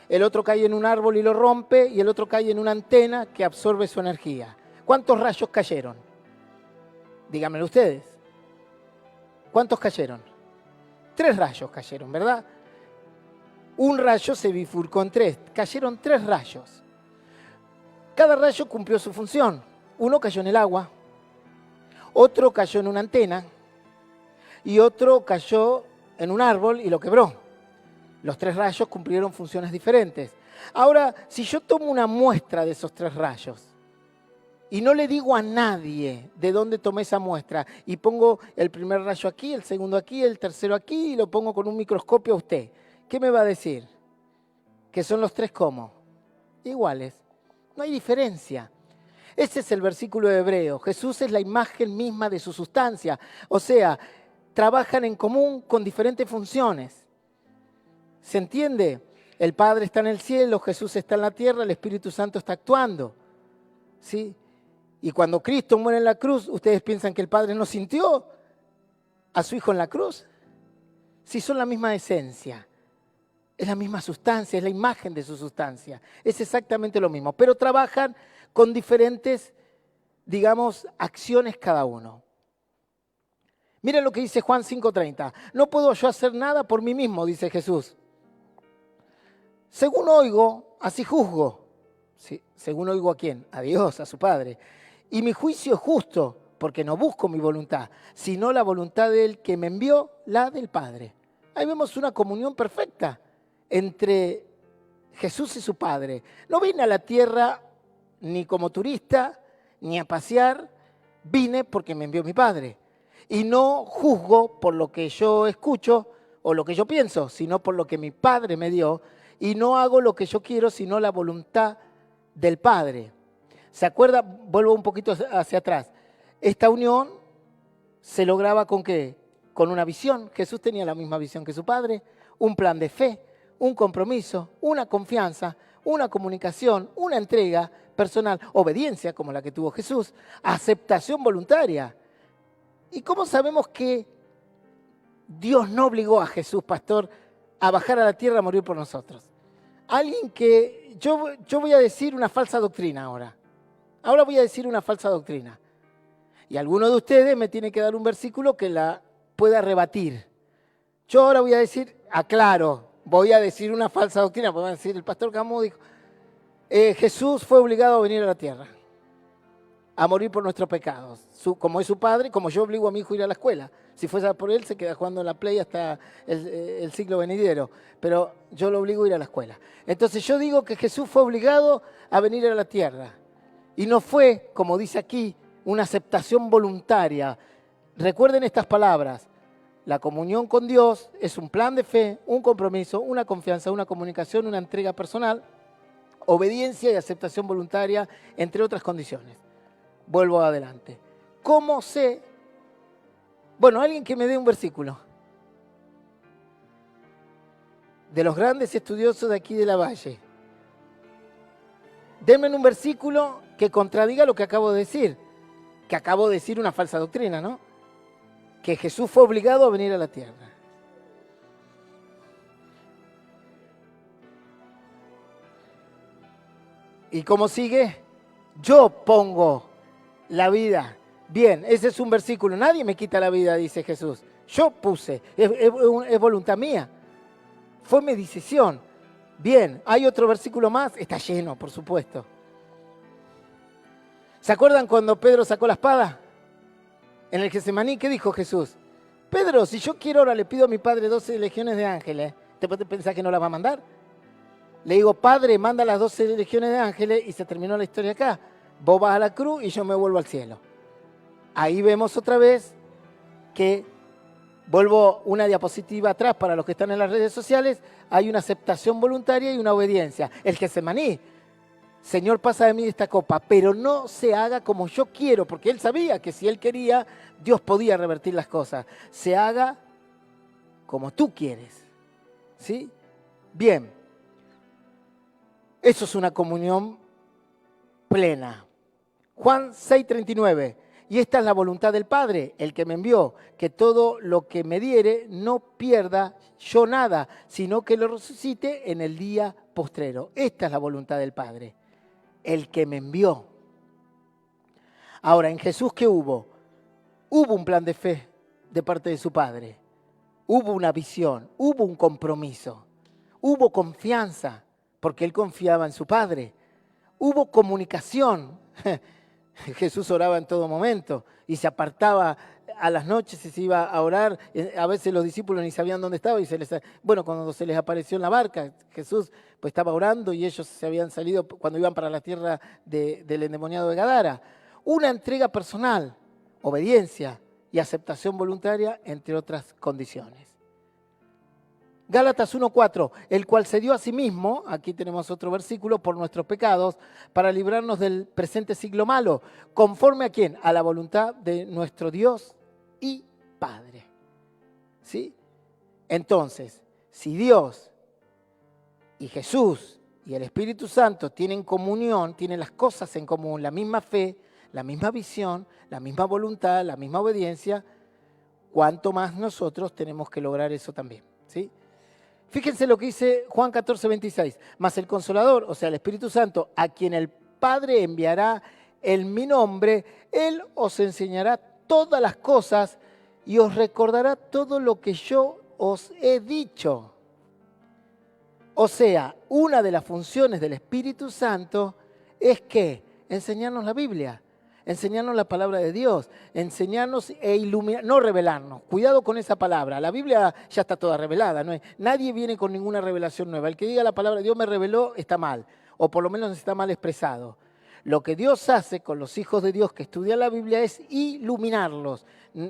el otro cae en un árbol y lo rompe, y el otro cae en una antena que absorbe su energía. ¿Cuántos rayos cayeron? Díganmelo ustedes. ¿Cuántos cayeron? 3 rayos cayeron, ¿verdad? Un rayo se bifurcó en 3. Cayeron 3 rayos. Cada rayo cumplió su función. Uno cayó en el agua, otro cayó en una antena y otro cayó en un árbol y lo quebró. Los 3 rayos cumplieron funciones diferentes. Ahora, si yo tomo una muestra de esos 3 rayos y no le digo a nadie de dónde tomé esa muestra y pongo el primer rayo aquí, el segundo aquí, el tercero aquí y lo pongo con un microscopio a usted, ¿qué me va a decir? Que son los 3 ¿cómo? Iguales. No hay diferencia. Ese es el versículo de Hebreo. Jesús es la imagen misma de su sustancia. O sea, trabajan en común con diferentes funciones. ¿Se entiende? El Padre está en el cielo, Jesús está en la tierra, el Espíritu Santo está actuando. ¿Sí? Y cuando Cristo muere en la cruz, ¿ustedes piensan que el Padre no sintió a su Hijo en la cruz? Sí, son la misma esencia. Es la misma sustancia, es la imagen de su sustancia. Es exactamente lo mismo, pero trabajan con diferentes, digamos, acciones cada uno. Miren lo que dice Juan 5:30. No puedo yo hacer nada por mí mismo, dice Jesús. Según oigo, así juzgo. Sí, según oigo ¿a quién? A Dios, a su Padre. Y mi juicio es justo, porque no busco mi voluntad, sino la voluntad del que me envió, la del Padre. Ahí vemos una comunión perfecta entre Jesús y su Padre. No vine a la tierra ni como turista, ni a pasear, vine porque me envió mi Padre. Y no juzgo por lo que yo escucho o lo que yo pienso, sino por lo que mi Padre me dio. Y no hago lo que yo quiero, sino la voluntad del Padre. ¿Se acuerda? Vuelvo un poquito hacia atrás. Esta unión se lograba ¿con qué? Con una visión. Jesús tenía la misma visión que su Padre, un plan de fe, un compromiso, una confianza, una comunicación, una entrega personal, obediencia como la que tuvo Jesús, aceptación voluntaria. ¿Y cómo sabemos que Dios no obligó a Jesús, pastor, a bajar a la tierra a morir por nosotros? Alguien que, yo voy a decir una falsa doctrina ahora. Ahora voy a decir una falsa doctrina. Y alguno de ustedes me tiene que dar un versículo que la pueda rebatir. Yo ahora voy a decir, aclaro, voy a decir una falsa doctrina, porque van a decir, el pastor Camus dijo, Jesús fue obligado a venir a la tierra, a morir por nuestros pecados. Como es su Padre, como yo obligo a mi hijo a ir a la escuela. Si fuese por él, se queda jugando en la play hasta el siglo venidero. Pero yo lo obligo a ir a la escuela. Entonces yo digo que Jesús fue obligado a venir a la tierra. Y no fue, como dice aquí, una aceptación voluntaria. Recuerden estas palabras. La comunión con Dios es un plan de fe, un compromiso, una confianza, una comunicación, una entrega personal, obediencia y aceptación voluntaria, entre otras condiciones. Vuelvo adelante. ¿Cómo sé? Bueno, alguien que me dé un versículo. De los grandes estudiosos de aquí de la Valle. Denme un versículo que contradiga lo que acabo de decir. Que acabo de decir una falsa doctrina, ¿no? Que Jesús fue obligado a venir a la tierra. ¿Y cómo sigue? Yo pongo la vida. Bien, ese es un versículo. Nadie me quita la vida, dice Jesús. Yo puse. Es voluntad mía. Fue mi decisión. Bien, ¿hay otro versículo más? Está lleno, por supuesto. ¿Se acuerdan cuando Pedro sacó la espada? En el Getsemaní, ¿qué dijo Jesús? Pedro, si yo quiero ahora le pido a mi Padre 12 legiones de ángeles. ¿Te puedes pensar que no las va a mandar? Le digo, Padre, manda las 12 legiones de ángeles y se terminó la historia acá. Vos vas a la cruz y yo me vuelvo al cielo. Ahí vemos otra vez que, vuelvo una diapositiva atrás para los que están en las redes sociales, hay una aceptación voluntaria y una obediencia. El Getsemaní, Señor, pasa de mí esta copa, pero no se haga como yo quiero, porque él sabía que si él quería, Dios podía revertir las cosas. Se haga como tú quieres. ¿Sí? Bien. Eso es una comunión plena. Juan 6:39. Y esta es la voluntad del Padre, el que me envió, que todo lo que me diere no pierda yo nada, sino que lo resucite en el día postrero. Esta es la voluntad del Padre, el que me envió. Ahora, en Jesús, ¿qué hubo? Hubo un plan de fe de parte de su Padre. Hubo una visión, hubo un compromiso, hubo confianza, porque él confiaba en su Padre. Hubo comunicación. Jesús oraba en todo momento y se apartaba a las noches y se iba a orar. A veces los discípulos ni sabían dónde estaba y cuando se les apareció en la barca, Jesús pues estaba orando y ellos se habían salido cuando iban para la tierra del endemoniado de Gadara. Una entrega personal, obediencia y aceptación voluntaria, entre otras condiciones. Gálatas 1:4, el cual se dio a sí mismo, aquí tenemos otro versículo, por nuestros pecados, para librarnos del presente siglo malo. ¿Conforme a quién? A la voluntad de nuestro Dios y Padre. ¿Sí? Entonces, si Dios y Jesús y el Espíritu Santo tienen comunión, tienen las cosas en común, la misma fe, la misma visión, la misma voluntad, la misma obediencia, ¿cuánto más nosotros tenemos que lograr eso también? ¿Sí? Fíjense lo que dice Juan 14:26. Mas el Consolador, o sea, el Espíritu Santo, a quien el Padre enviará en mi nombre, Él os enseñará todas las cosas y os recordará todo lo que yo os he dicho. O sea, una de las funciones del Espíritu Santo es que enseñarnos la Biblia, enseñarnos la palabra de Dios, enseñarnos e iluminar, no revelarnos. Cuidado con esa palabra. La Biblia ya está toda revelada. Nadie viene con ninguna revelación nueva. El que diga la palabra de Dios me reveló está mal, o por lo menos está mal expresado. Lo que Dios hace con los hijos de Dios que estudian la Biblia es iluminarlos,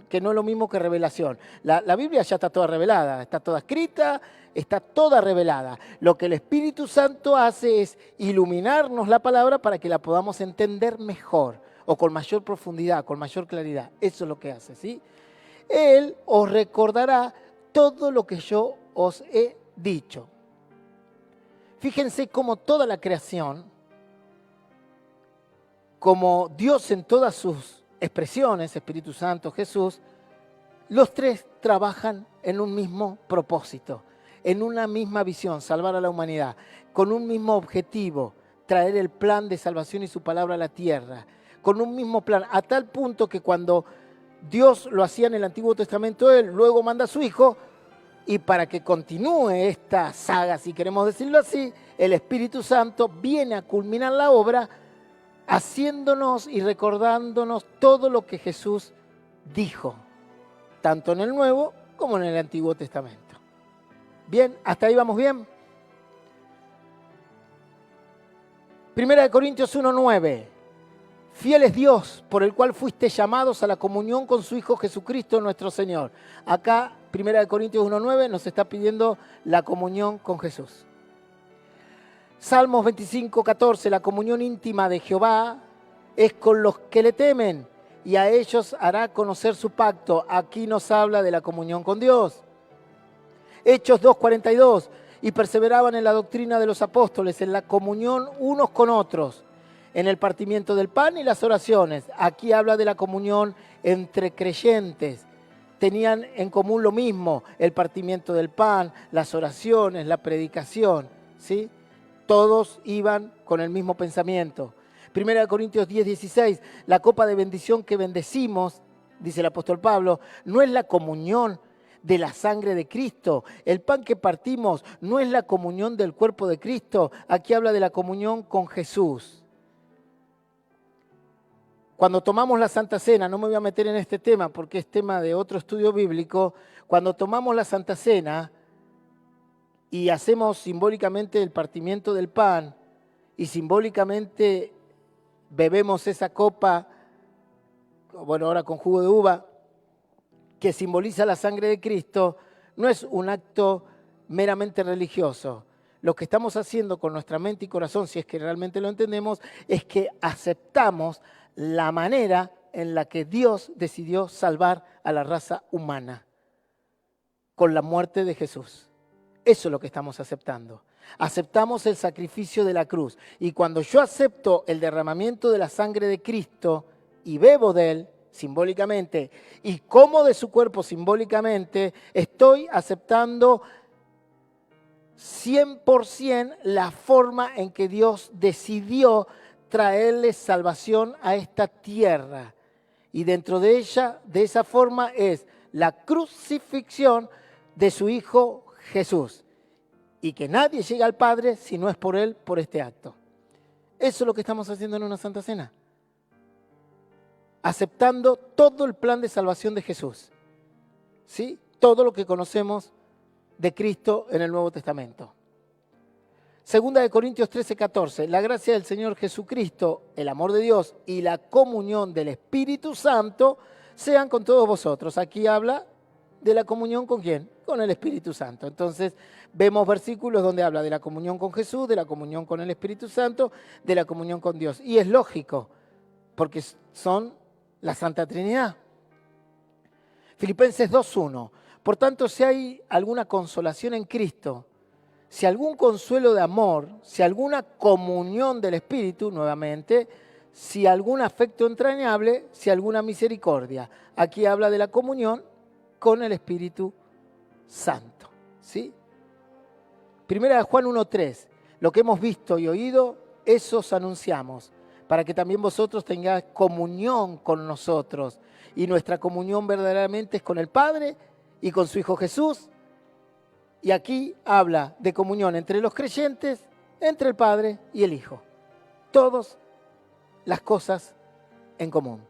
que no es lo mismo que revelación. La Biblia ya está toda revelada, está toda escrita, está toda revelada. Lo que el Espíritu Santo hace es iluminarnos la palabra para que la podamos entender mejor, o con mayor profundidad, con mayor claridad. Eso es lo que hace, ¿sí? Él os recordará todo lo que yo os he dicho. Fíjense cómo toda la creación, como Dios en todas sus expresiones, Espíritu Santo, Jesús, los tres trabajan en un mismo propósito, en una misma visión, salvar a la humanidad, con un mismo objetivo, traer el plan de salvación y su palabra a la tierra, con un mismo plan, a tal punto que cuando Dios lo hacía en el Antiguo Testamento, Él luego manda a su Hijo, y para que continúe esta saga, si queremos decirlo así, el Espíritu Santo viene a culminar la obra haciéndonos y recordándonos todo lo que Jesús dijo, tanto en el Nuevo como en el Antiguo Testamento. Bien, ¿hasta ahí vamos bien? 1 Corintios 1:9. Fiel es Dios, por el cual fuiste llamados a la comunión con su Hijo Jesucristo nuestro Señor. Acá, 1 Corintios 1:9 nos está pidiendo la comunión con Jesús. Salmos 25:14, la comunión íntima de Jehová es con los que le temen y a ellos hará conocer su pacto. Aquí nos habla de la comunión con Dios. Hechos 2:42, y perseveraban en la doctrina de los apóstoles, en la comunión unos con otros, en el partimiento del pan y las oraciones. Aquí habla de la comunión entre creyentes. Tenían en común lo mismo, el partimiento del pan, las oraciones, la predicación, ¿sí? Todos iban con el mismo pensamiento. 1 Corintios 10:16, la copa de bendición que bendecimos, dice el apóstol Pablo, no es la comunión de la sangre de Cristo. El pan que partimos no es la comunión del cuerpo de Cristo. Aquí habla de la comunión con Jesús. Cuando tomamos la Santa Cena, no me voy a meter en este tema porque es tema de otro estudio bíblico, cuando tomamos la Santa Cena y hacemos simbólicamente el partimiento del pan y simbólicamente bebemos esa copa, bueno, ahora con jugo de uva, que simboliza la sangre de Cristo, no es un acto meramente religioso. Lo que estamos haciendo con nuestra mente y corazón, si es que realmente lo entendemos, es que aceptamos la manera en la que Dios decidió salvar a la raza humana con la muerte de Jesús. Eso es lo que estamos aceptando. Aceptamos el sacrificio de la cruz. Y cuando yo acepto el derramamiento de la sangre de Cristo y bebo de él simbólicamente y como de su cuerpo simbólicamente, estoy aceptando 100% la forma en que Dios decidió traerle salvación a esta tierra. Y dentro de ella, de esa forma, es la crucifixión de su Hijo Jesús. Y que nadie llega al Padre si no es por Él, por este acto. Eso es lo que estamos haciendo en una Santa Cena. aceptando todo el plan de salvación de Jesús. ¿Sí? Todo lo que conocemos de Cristo en el Nuevo Testamento. Segunda de Corintios 13:14, la gracia del Señor Jesucristo, el amor de Dios y la comunión del Espíritu Santo sean con todos vosotros. Aquí habla de la comunión ¿con quién? Con el Espíritu Santo. Entonces vemos versículos donde habla de la comunión con Jesús, de la comunión con el Espíritu Santo, de la comunión con Dios. Y es lógico, porque son la Santa Trinidad. Filipenses 2:1, por tanto, si hay alguna consolación en Cristo, si algún consuelo de amor, si alguna comunión del Espíritu, nuevamente, si algún afecto entrañable, si alguna misericordia. Aquí habla de la comunión con el Espíritu Santo. ¿Sí? Primera de Juan 1:3, lo que hemos visto y oído, eso os anunciamos, para que también vosotros tengáis comunión con nosotros. Y nuestra comunión verdaderamente es con el Padre y con su Hijo Jesús. Y aquí habla de comunión entre los creyentes, entre el Padre y el Hijo. Todas las cosas en común.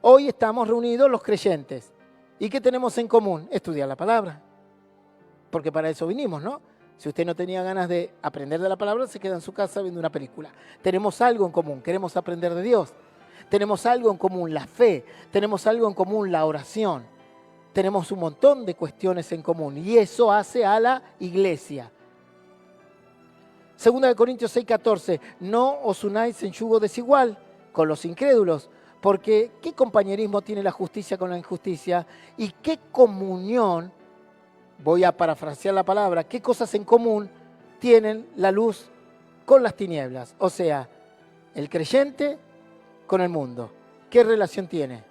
Hoy estamos reunidos los creyentes. ¿Y qué tenemos en común? Estudiar la palabra. Porque para eso vinimos, ¿no? Si usted no tenía ganas de aprender de la palabra, se queda en su casa viendo una película. Tenemos algo en común, queremos aprender de Dios. Tenemos algo en común, la fe. Tenemos algo en común, la oración. Tenemos un montón de cuestiones en común y eso hace a la iglesia. Segunda de Corintios 6:14, no os unáis en yugo desigual con los incrédulos, porque ¿qué compañerismo tiene la justicia con la injusticia? ¿Y qué comunión, voy a parafrasear la palabra, qué cosas en común tienen la luz con las tinieblas? O sea, el creyente con el mundo. ¿Qué relación tiene?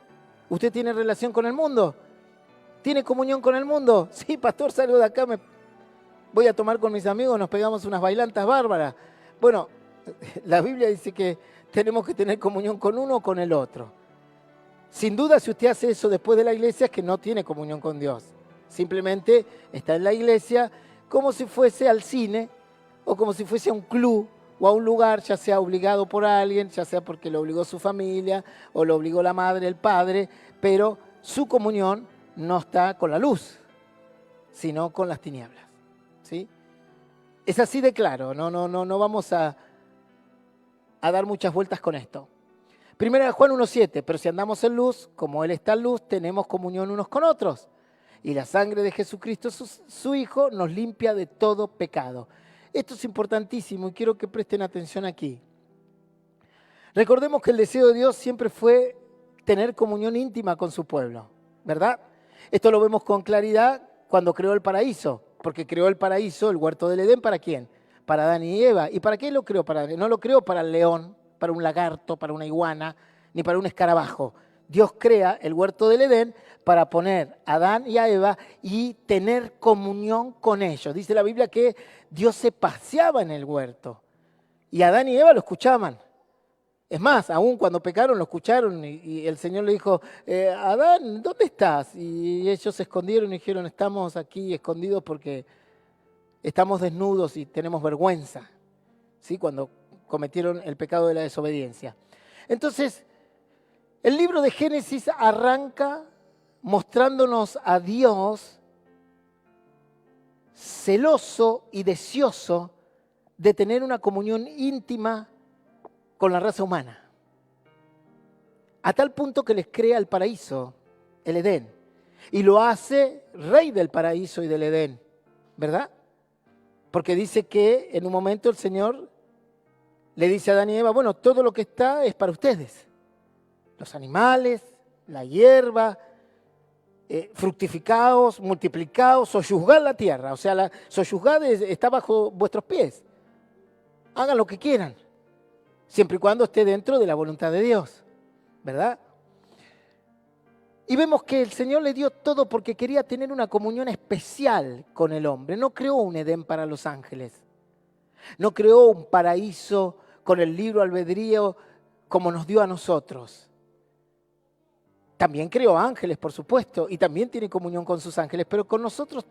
¿Usted tiene relación con el mundo? ¿Tiene comunión con el mundo? Sí, pastor, salgo de acá, me voy a tomar con mis amigos, nos pegamos unas bailantas bárbaras. Bueno, la Biblia dice que tenemos que tener comunión con uno o con el otro. Sin duda, si usted hace eso después de la iglesia, es que no tiene comunión con Dios. Simplemente está en la iglesia como si fuese al cine o como si fuese a un club o a un lugar, ya sea obligado por alguien, ya sea porque lo obligó su familia o lo obligó la madre, el padre, pero su comunión no está con la luz, sino con las tinieblas. ¿Sí? Es así de claro, no vamos a dar muchas vueltas con esto. Primera de Juan 1:7, pero si andamos en luz, como Él está en luz, tenemos comunión unos con otros. Y la sangre de Jesucristo, su Hijo, nos limpia de todo pecado. Esto es importantísimo y quiero que presten atención aquí. Recordemos que el deseo de Dios siempre fue tener comunión íntima con su pueblo, ¿verdad? Esto lo vemos con claridad cuando creó el paraíso, porque creó el paraíso, el huerto del Edén, ¿para quién? Para Adán y Eva. ¿Y para qué lo creó? No lo creó para el león, para un lagarto, para una iguana, ni para un escarabajo. Dios crea el huerto del Edén para poner a Adán y a Eva y tener comunión con ellos. Dice la Biblia que Dios se paseaba en el huerto y Adán y Eva lo escuchaban. Es más, aún cuando pecaron lo escucharon y el Señor le dijo, Adán, ¿dónde estás? Y ellos se escondieron y dijeron, estamos aquí escondidos porque estamos desnudos y tenemos vergüenza, ¿sí? Cuando cometieron el pecado de la desobediencia. Entonces, el libro de Génesis arranca mostrándonos a Dios celoso y deseoso de tener una comunión íntima con la raza humana, a tal punto que les crea el paraíso, el Edén, y lo hace rey del paraíso y del Edén, ¿verdad? Porque dice que en un momento el Señor le dice a Adán y Eva, bueno, todo lo que está es para ustedes, los animales, la hierba, fructificaos, multiplicaos, sojuzgad la tierra, o sea, sojuzgad está bajo vuestros pies, hagan lo que quieran, siempre y cuando esté dentro de la voluntad de Dios, ¿verdad? Y vemos que el Señor le dio todo porque quería tener una comunión especial con el hombre. No creó un Edén para los ángeles, no creó un paraíso con el libre albedrío como nos dio a nosotros. También creó ángeles, por supuesto, y también tiene comunión con sus ángeles, pero con nosotros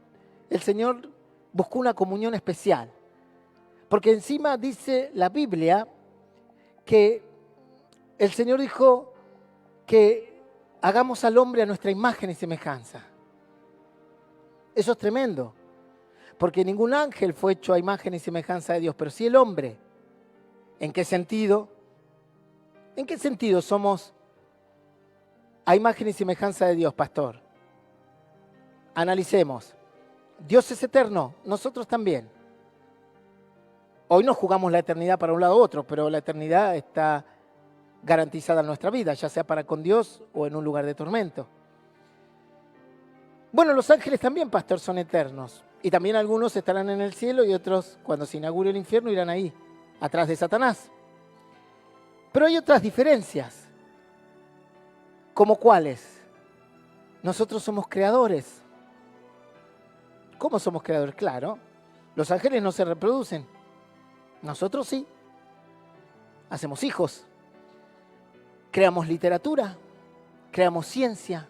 el Señor buscó una comunión especial. Porque encima dice la Biblia que el Señor dijo que hagamos al hombre a nuestra imagen y semejanza. Eso es tremendo, porque ningún ángel fue hecho a imagen y semejanza de Dios, pero sí el hombre. ¿En qué sentido? ¿En qué sentido somos a imagen y semejanza de Dios, pastor? Analicemos. Dios es eterno, nosotros también. Hoy no jugamos la eternidad para un lado u otro, pero la eternidad está garantizada en nuestra vida, ya sea para con Dios o en un lugar de tormento. Bueno, los ángeles también, pastor, son eternos. Y también algunos estarán en el cielo y otros, cuando se inaugure el infierno, irán ahí, atrás de Satanás. Pero hay otras diferencias. ¿Cómo cuáles? Nosotros somos creadores. ¿Cómo somos creadores? Claro, los ángeles no se reproducen. Nosotros sí. Hacemos hijos. Creamos literatura. Creamos ciencia.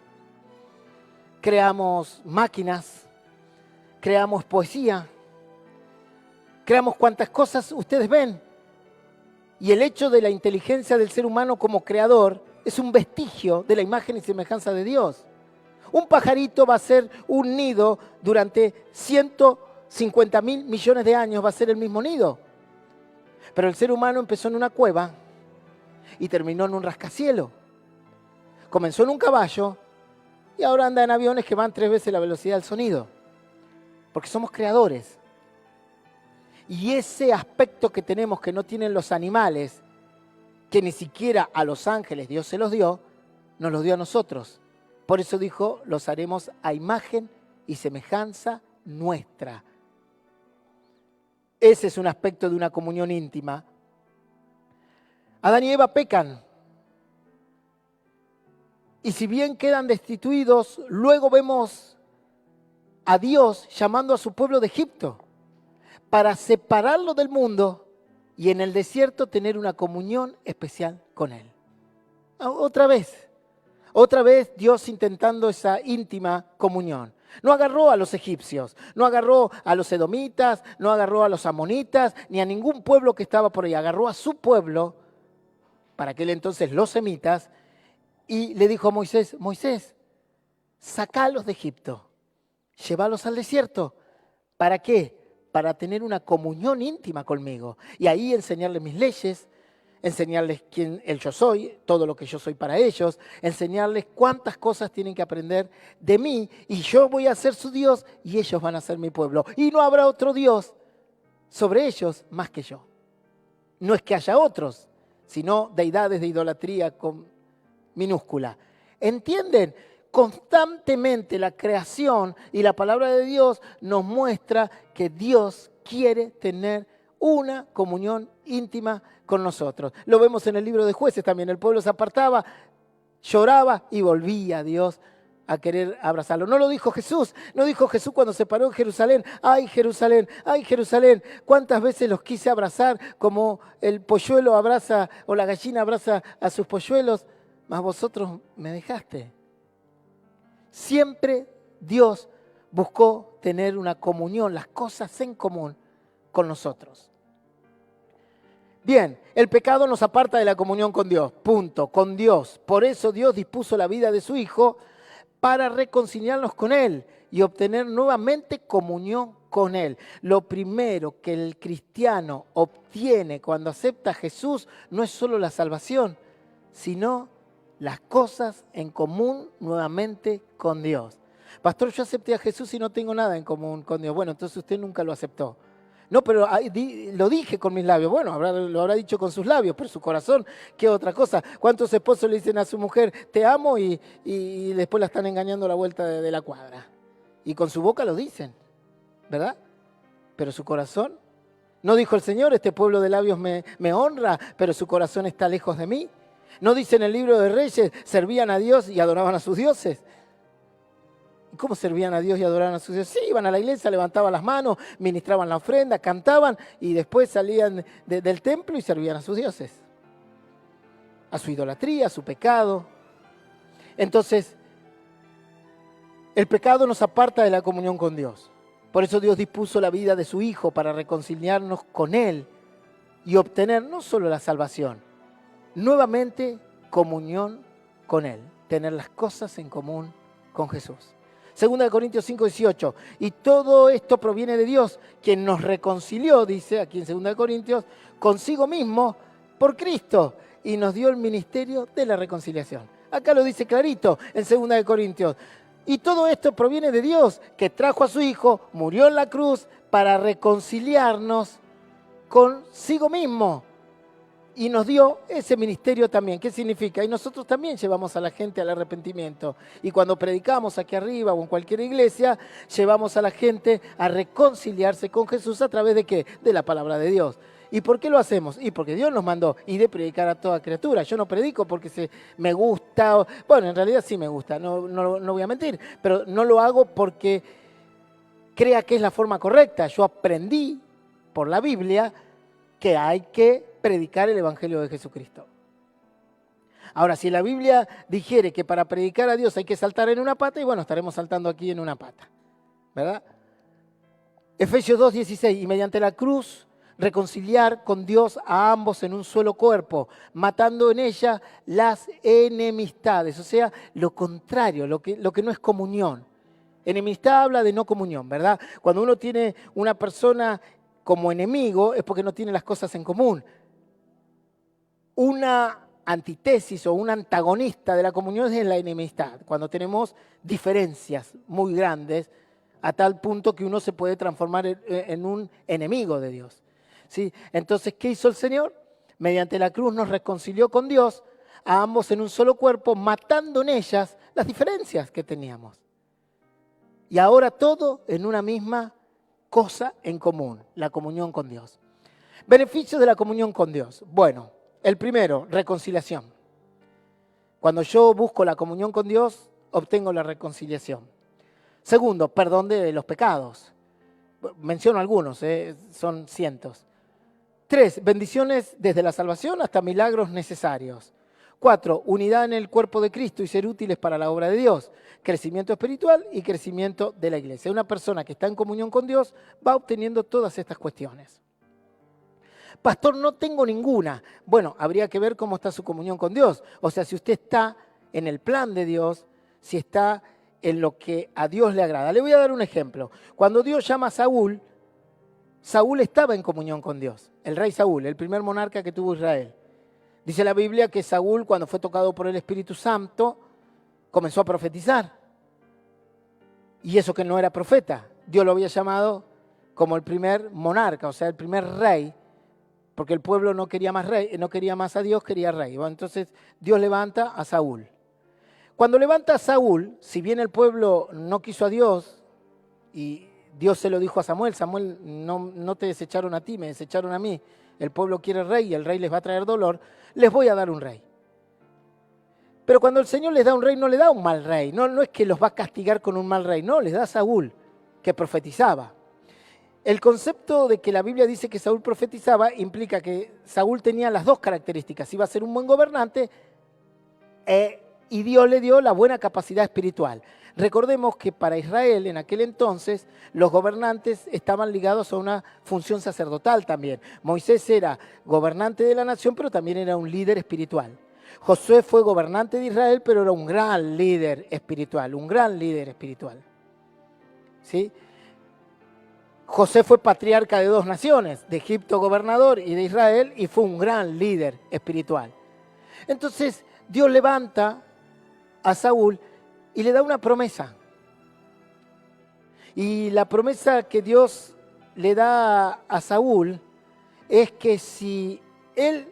Creamos máquinas. Creamos poesía. Creamos cuantas cosas ustedes ven. Y el hecho de la inteligencia del ser humano como creador es un vestigio de la imagen y semejanza de Dios. Un pajarito va a ser un nido durante 150.000 millones de años, va a ser el mismo nido. Pero el ser humano empezó en una cueva y terminó en un rascacielos. Comenzó en un caballo y ahora anda en aviones que van 3 veces la velocidad del sonido. Porque somos creadores. Y ese aspecto que tenemos que no tienen los animales, que ni siquiera a los ángeles Dios se los dio, nos los dio a nosotros. Por eso dijo, los haremos a imagen y semejanza nuestra. Ese es un aspecto de una comunión íntima. Adán y Eva pecan. Y si bien quedan destituidos, luego vemos a Dios llamando a su pueblo de Egipto para separarlo del mundo y en el desierto tener una comunión especial con Él. Otra vez Dios intentando esa íntima comunión. No agarró a los egipcios, no agarró a los edomitas, no agarró a los amonitas, ni a ningún pueblo que estaba por ahí. Agarró a su pueblo, para aquel entonces los semitas, y le dijo a Moisés, Moisés, sacalos de Egipto, llévalos al desierto. ¿Para qué? Para tener una comunión íntima conmigo. Y ahí enseñarles mis leyes, enseñarles quién yo soy, todo lo que yo soy para ellos, enseñarles cuántas cosas tienen que aprender de mí y yo voy a ser su Dios y ellos van a ser mi pueblo. Y no habrá otro Dios sobre ellos más que yo. No es que haya otros, sino deidades de idolatría con minúscula. ¿Entienden? Constantemente la creación y la palabra de Dios nos muestra que Dios quiere tener una comunión íntima con nosotros. Lo vemos en el libro de Jueces también. El pueblo se apartaba, lloraba y volvía a Dios a querer abrazarlo. No lo dijo Jesús. No dijo Jesús cuando se paró en Jerusalén. ¡Ay, Jerusalén! ¡Ay, Jerusalén! ¿Cuántas veces los quise abrazar como el polluelo abraza o la gallina abraza a sus polluelos? Mas vosotros me dejaste. Siempre Dios buscó tener una comunión, las cosas en común con nosotros. Bien, el pecado nos aparta de la comunión con Dios, punto, con Dios. Por eso Dios dispuso la vida de su Hijo para reconciliarnos con Él y obtener nuevamente comunión con Él. Lo primero que el cristiano obtiene cuando acepta a Jesús no es solo la salvación, sino las cosas en común nuevamente con Dios. Pastor, yo acepté a Jesús y no tengo nada en común con Dios. Bueno, entonces usted nunca lo aceptó. No, pero lo dije con mis labios. Bueno, lo habrá dicho con sus labios, pero su corazón, ¿qué otra cosa? ¿Cuántos esposos le dicen a su mujer, te amo, y después la están engañando a la vuelta de la cuadra? Y con su boca lo dicen, ¿verdad? Pero su corazón, ¿no dijo el Señor, este pueblo de labios me honra, pero su corazón está lejos de mí? ¿No dice en el libro de Reyes, servían a Dios y adoraban a sus dioses? ¿Cómo servían a Dios y adoraban a sus dioses? Sí, iban a la iglesia, levantaban las manos, ministraban la ofrenda, cantaban y después salían del templo y servían a sus dioses. A su idolatría, a su pecado. Entonces, el pecado nos aparta de la comunión con Dios. Por eso Dios dispuso la vida de su Hijo para reconciliarnos con Él y obtener no solo la salvación, nuevamente comunión con Él. tener las cosas en común con Jesús. 2 Corintios 5:18. Y todo esto proviene de Dios, quien nos reconcilió, dice aquí en 2 Corintios, consigo mismo por Cristo y nos dio el ministerio de la reconciliación. Acá lo dice clarito en 2 Corintios. Y todo esto proviene de Dios, que trajo a su Hijo, murió en la cruz para reconciliarnos consigo mismo. Y nos dio ese ministerio también. ¿Qué significa? Y nosotros también llevamos a la gente al arrepentimiento. Y cuando predicamos aquí arriba o en cualquier iglesia, llevamos a la gente a reconciliarse con Jesús a través de ¿qué? De la palabra de Dios. ¿Y por qué lo hacemos? Y porque Dios nos mandó y de predicar a toda criatura. Yo no predico porque me gusta. Bueno, en realidad sí me gusta, no voy a mentir. Pero no lo hago porque crea que es la forma correcta. Yo aprendí por la Biblia que hay que predicar el Evangelio de Jesucristo. Ahora, si la Biblia dijere que para predicar a Dios hay que saltar en una pata, y bueno, estaremos saltando aquí en una pata, ¿verdad? Efesios 2:16, y mediante la cruz reconciliar con Dios a ambos en un solo cuerpo, matando en ella las enemistades, o sea, lo contrario, lo que no es comunión. Enemistad habla de no comunión, ¿verdad? Cuando uno tiene una persona como enemigo es porque no tiene las cosas en común. Una antítesis o un antagonista de la comunión es la enemistad, cuando tenemos diferencias muy grandes a tal punto que uno se puede transformar en un enemigo de Dios. ¿Sí? Entonces, ¿qué hizo el Señor? Mediante la cruz nos reconcilió con Dios, a ambos en un solo cuerpo, matando en ellas las diferencias que teníamos. Y ahora todo en una misma cosa en común, la comunión con Dios. Beneficios de la comunión con Dios. Bueno, el primero, reconciliación. Cuando yo busco la comunión con Dios, obtengo la reconciliación. Segundo, perdón de los pecados. Menciono algunos, son cientos. 3, bendiciones desde la salvación hasta milagros necesarios. 4, unidad en el cuerpo de Cristo y ser útiles para la obra de Dios. Crecimiento espiritual y crecimiento de la iglesia. Una persona que está en comunión con Dios va obteniendo todas estas cuestiones. Pastor, no tengo ninguna. Bueno, habría que ver cómo está su comunión con Dios. O sea, si usted está en el plan de Dios, si está en lo que a Dios le agrada. Le voy a dar un ejemplo. Cuando Dios llama a Saúl, Saúl estaba en comunión con Dios. El rey Saúl, el primer monarca que tuvo Israel. Dice la Biblia que Saúl, cuando fue tocado por el Espíritu Santo, comenzó a profetizar. Y eso que no era profeta. Dios lo había llamado como el primer monarca, o sea, el primer rey, porque el pueblo no quería más rey, no quería más a Dios, quería rey. Bueno, entonces Dios levanta a Saúl. Cuando levanta a Saúl, si bien el pueblo no quiso a Dios, y Dios se lo dijo a Samuel, Samuel, no te desecharon a ti, me desecharon a mí. El pueblo quiere rey y el rey les va a traer dolor, les voy a dar un rey. Pero cuando el Señor les da un rey, no le da un mal rey. No es que los va a castigar con un mal rey, no, les da a Saúl, que profetizaba. El concepto de que la Biblia dice que Saúl profetizaba implica que Saúl tenía las dos características. Iba a ser un buen gobernante y Dios le dio la buena capacidad espiritual. Recordemos que para Israel en aquel entonces los gobernantes estaban ligados a una función sacerdotal también. Moisés era gobernante de la nación, pero también era un líder espiritual. Josué fue gobernante de Israel, pero era un gran líder espiritual, ¿Sí? José fue patriarca de dos naciones, de Egipto gobernador y de Israel, y fue un gran líder espiritual. Entonces Dios levanta a Saúl y le da una promesa. Y la promesa que Dios le da a Saúl es que si él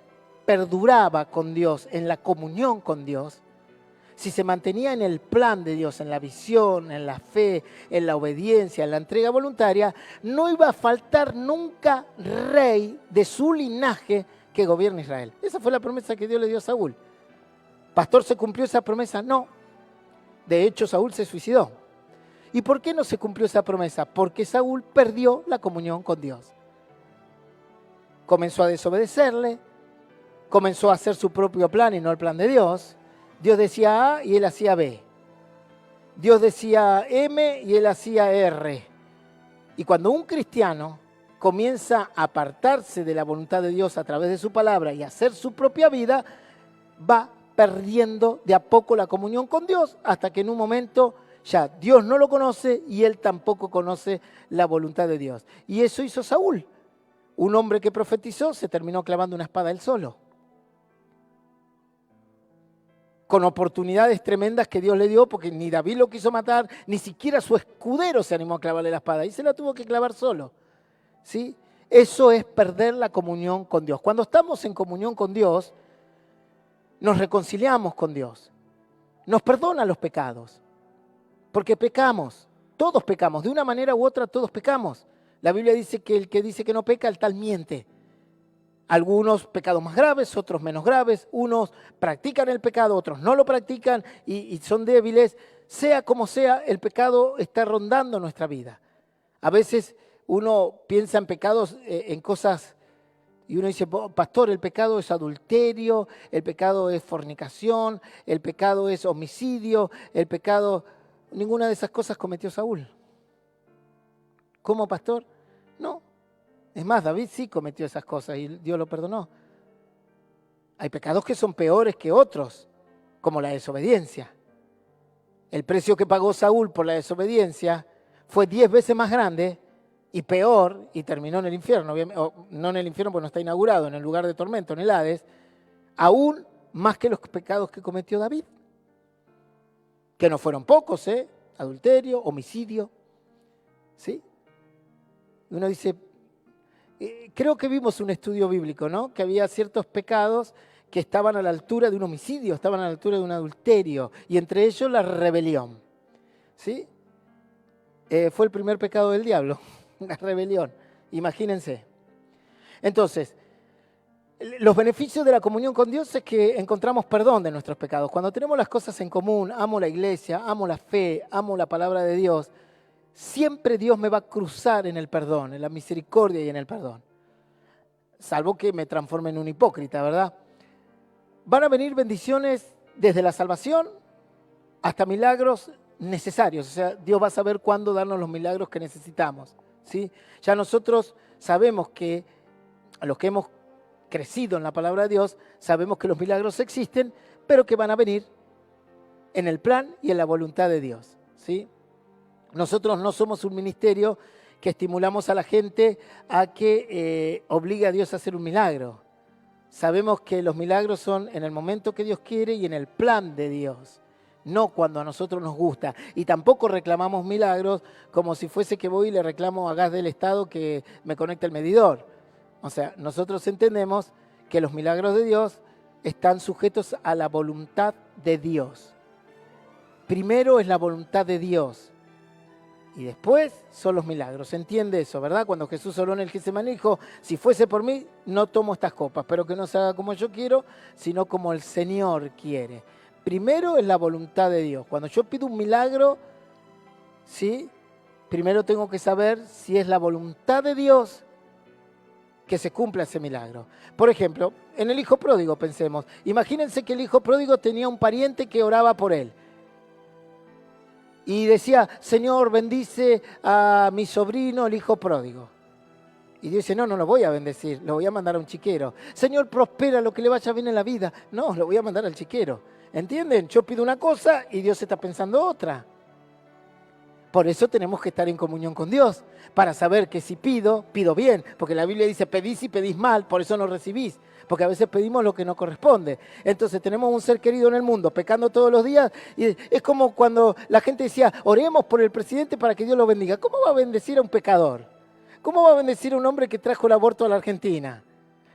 perduraba con Dios, en la comunión con Dios, si se mantenía en el plan de Dios, en la visión, en la fe, en la obediencia, en la entrega voluntaria, no iba a faltar nunca rey de su linaje que gobierne Israel. Esa fue la promesa que Dios le dio a Saúl. ¿Pastor, se cumplió esa promesa? No. De hecho, Saúl se suicidó. ¿Y por qué no se cumplió esa promesa? Porque Saúl perdió la comunión con Dios. Comenzó a desobedecerle, comenzó a hacer su propio plan y no el plan de Dios. Dios decía A y él hacía B. Dios decía M y él hacía R. Y cuando un cristiano comienza a apartarse de la voluntad de Dios a través de su palabra y a hacer su propia vida, va perdiendo de a poco la comunión con Dios hasta que en un momento ya Dios no lo conoce y él tampoco conoce la voluntad de Dios. Y eso hizo Saúl. Un hombre que profetizó se terminó clavando una espada él solo. Con oportunidades tremendas que Dios le dio, porque ni David lo quiso matar, ni siquiera su escudero se animó a clavarle la espada, y se la tuvo que clavar solo. ¿Sí? Eso es perder la comunión con Dios. Cuando estamos en comunión con Dios, nos reconciliamos con Dios. Nos perdona los pecados, porque pecamos, todos pecamos, de una manera u otra todos pecamos. La Biblia dice que el que dice que no peca, el tal miente. Algunos pecados más graves, otros menos graves, unos practican el pecado, otros no lo practican y son débiles. Sea como sea, el pecado está rondando nuestra vida. A veces uno piensa en pecados, en cosas, y uno dice, pastor, el pecado es adulterio, el pecado es fornicación, el pecado es homicidio, el pecado... Ninguna de esas cosas cometió Saúl. ¿Cómo, pastor? No. Es más, David sí cometió esas cosas y Dios lo perdonó. Hay pecados que son peores que otros, como la desobediencia. El precio que pagó Saúl por la desobediencia fue 10 veces más grande y peor, y terminó en el infierno. No en el infierno porque no está inaugurado, en el lugar de tormento, en el Hades, aún más que los pecados que cometió David. Que no fueron pocos, adulterio, homicidio. ¿Sí? Uno dice... Creo que vimos un estudio bíblico, ¿no? Que había ciertos pecados que estaban a la altura de un homicidio, estaban a la altura de un adulterio, y entre ellos la rebelión. ¿Sí? Fue el primer pecado del diablo, la rebelión. Imagínense. Entonces, los beneficios de la comunión con Dios es que encontramos perdón de nuestros pecados. Cuando tenemos las cosas en común, amo la iglesia, amo la fe, amo la palabra de Dios, siempre Dios me va a cruzar en el perdón, en la misericordia y en el perdón. Salvo que me transforme en un hipócrita, ¿verdad? Van a venir bendiciones desde la salvación hasta milagros necesarios. O sea, Dios va a saber cuándo darnos los milagros que necesitamos, ¿sí? Ya nosotros sabemos que, a los que hemos crecido en la palabra de Dios, sabemos que los milagros existen, pero que van a venir en el plan y en la voluntad de Dios, ¿sí? Nosotros no somos un ministerio que estimulamos a la gente a que obligue a Dios a hacer un milagro. Sabemos que los milagros son en el momento que Dios quiere y en el plan de Dios, no cuando a nosotros nos gusta. Y tampoco reclamamos milagros como si fuese que voy y le reclamo a Gas del Estado que me conecte el medidor. O sea, nosotros entendemos que los milagros de Dios están sujetos a la voluntad de Dios. Primero es la voluntad de Dios. Y después son los milagros. ¿Se entiende eso, verdad? Cuando Jesús oró en el Getsemaní dijo, si fuese por mí, no tomo estas copas, pero que no se haga como yo quiero, sino como el Señor quiere. Primero es la voluntad de Dios. Cuando yo pido un milagro, ¿sí? Primero tengo que saber si es la voluntad de Dios que se cumpla ese milagro. Por ejemplo, en el hijo pródigo pensemos. Imagínense que el hijo pródigo tenía un pariente que oraba por él. Y decía, Señor, bendice a mi sobrino, el hijo pródigo. Y Dios dice, no lo voy a bendecir, lo voy a mandar a un chiquero. Señor, prospera lo que le vaya bien en la vida. No, lo voy a mandar al chiquero. ¿Entienden? Yo pido una cosa y Dios está pensando otra. Por eso tenemos que estar en comunión con Dios, para saber que si pido, pido bien. Porque la Biblia dice, pedís y pedís mal, por eso no recibís. Porque a veces pedimos lo que no corresponde. Entonces tenemos un ser querido en el mundo, pecando todos los días. Y es como cuando la gente decía, oremos por el presidente para que Dios lo bendiga. ¿Cómo va a bendecir a un pecador? ¿Cómo va a bendecir a un hombre que trajo el aborto a la Argentina?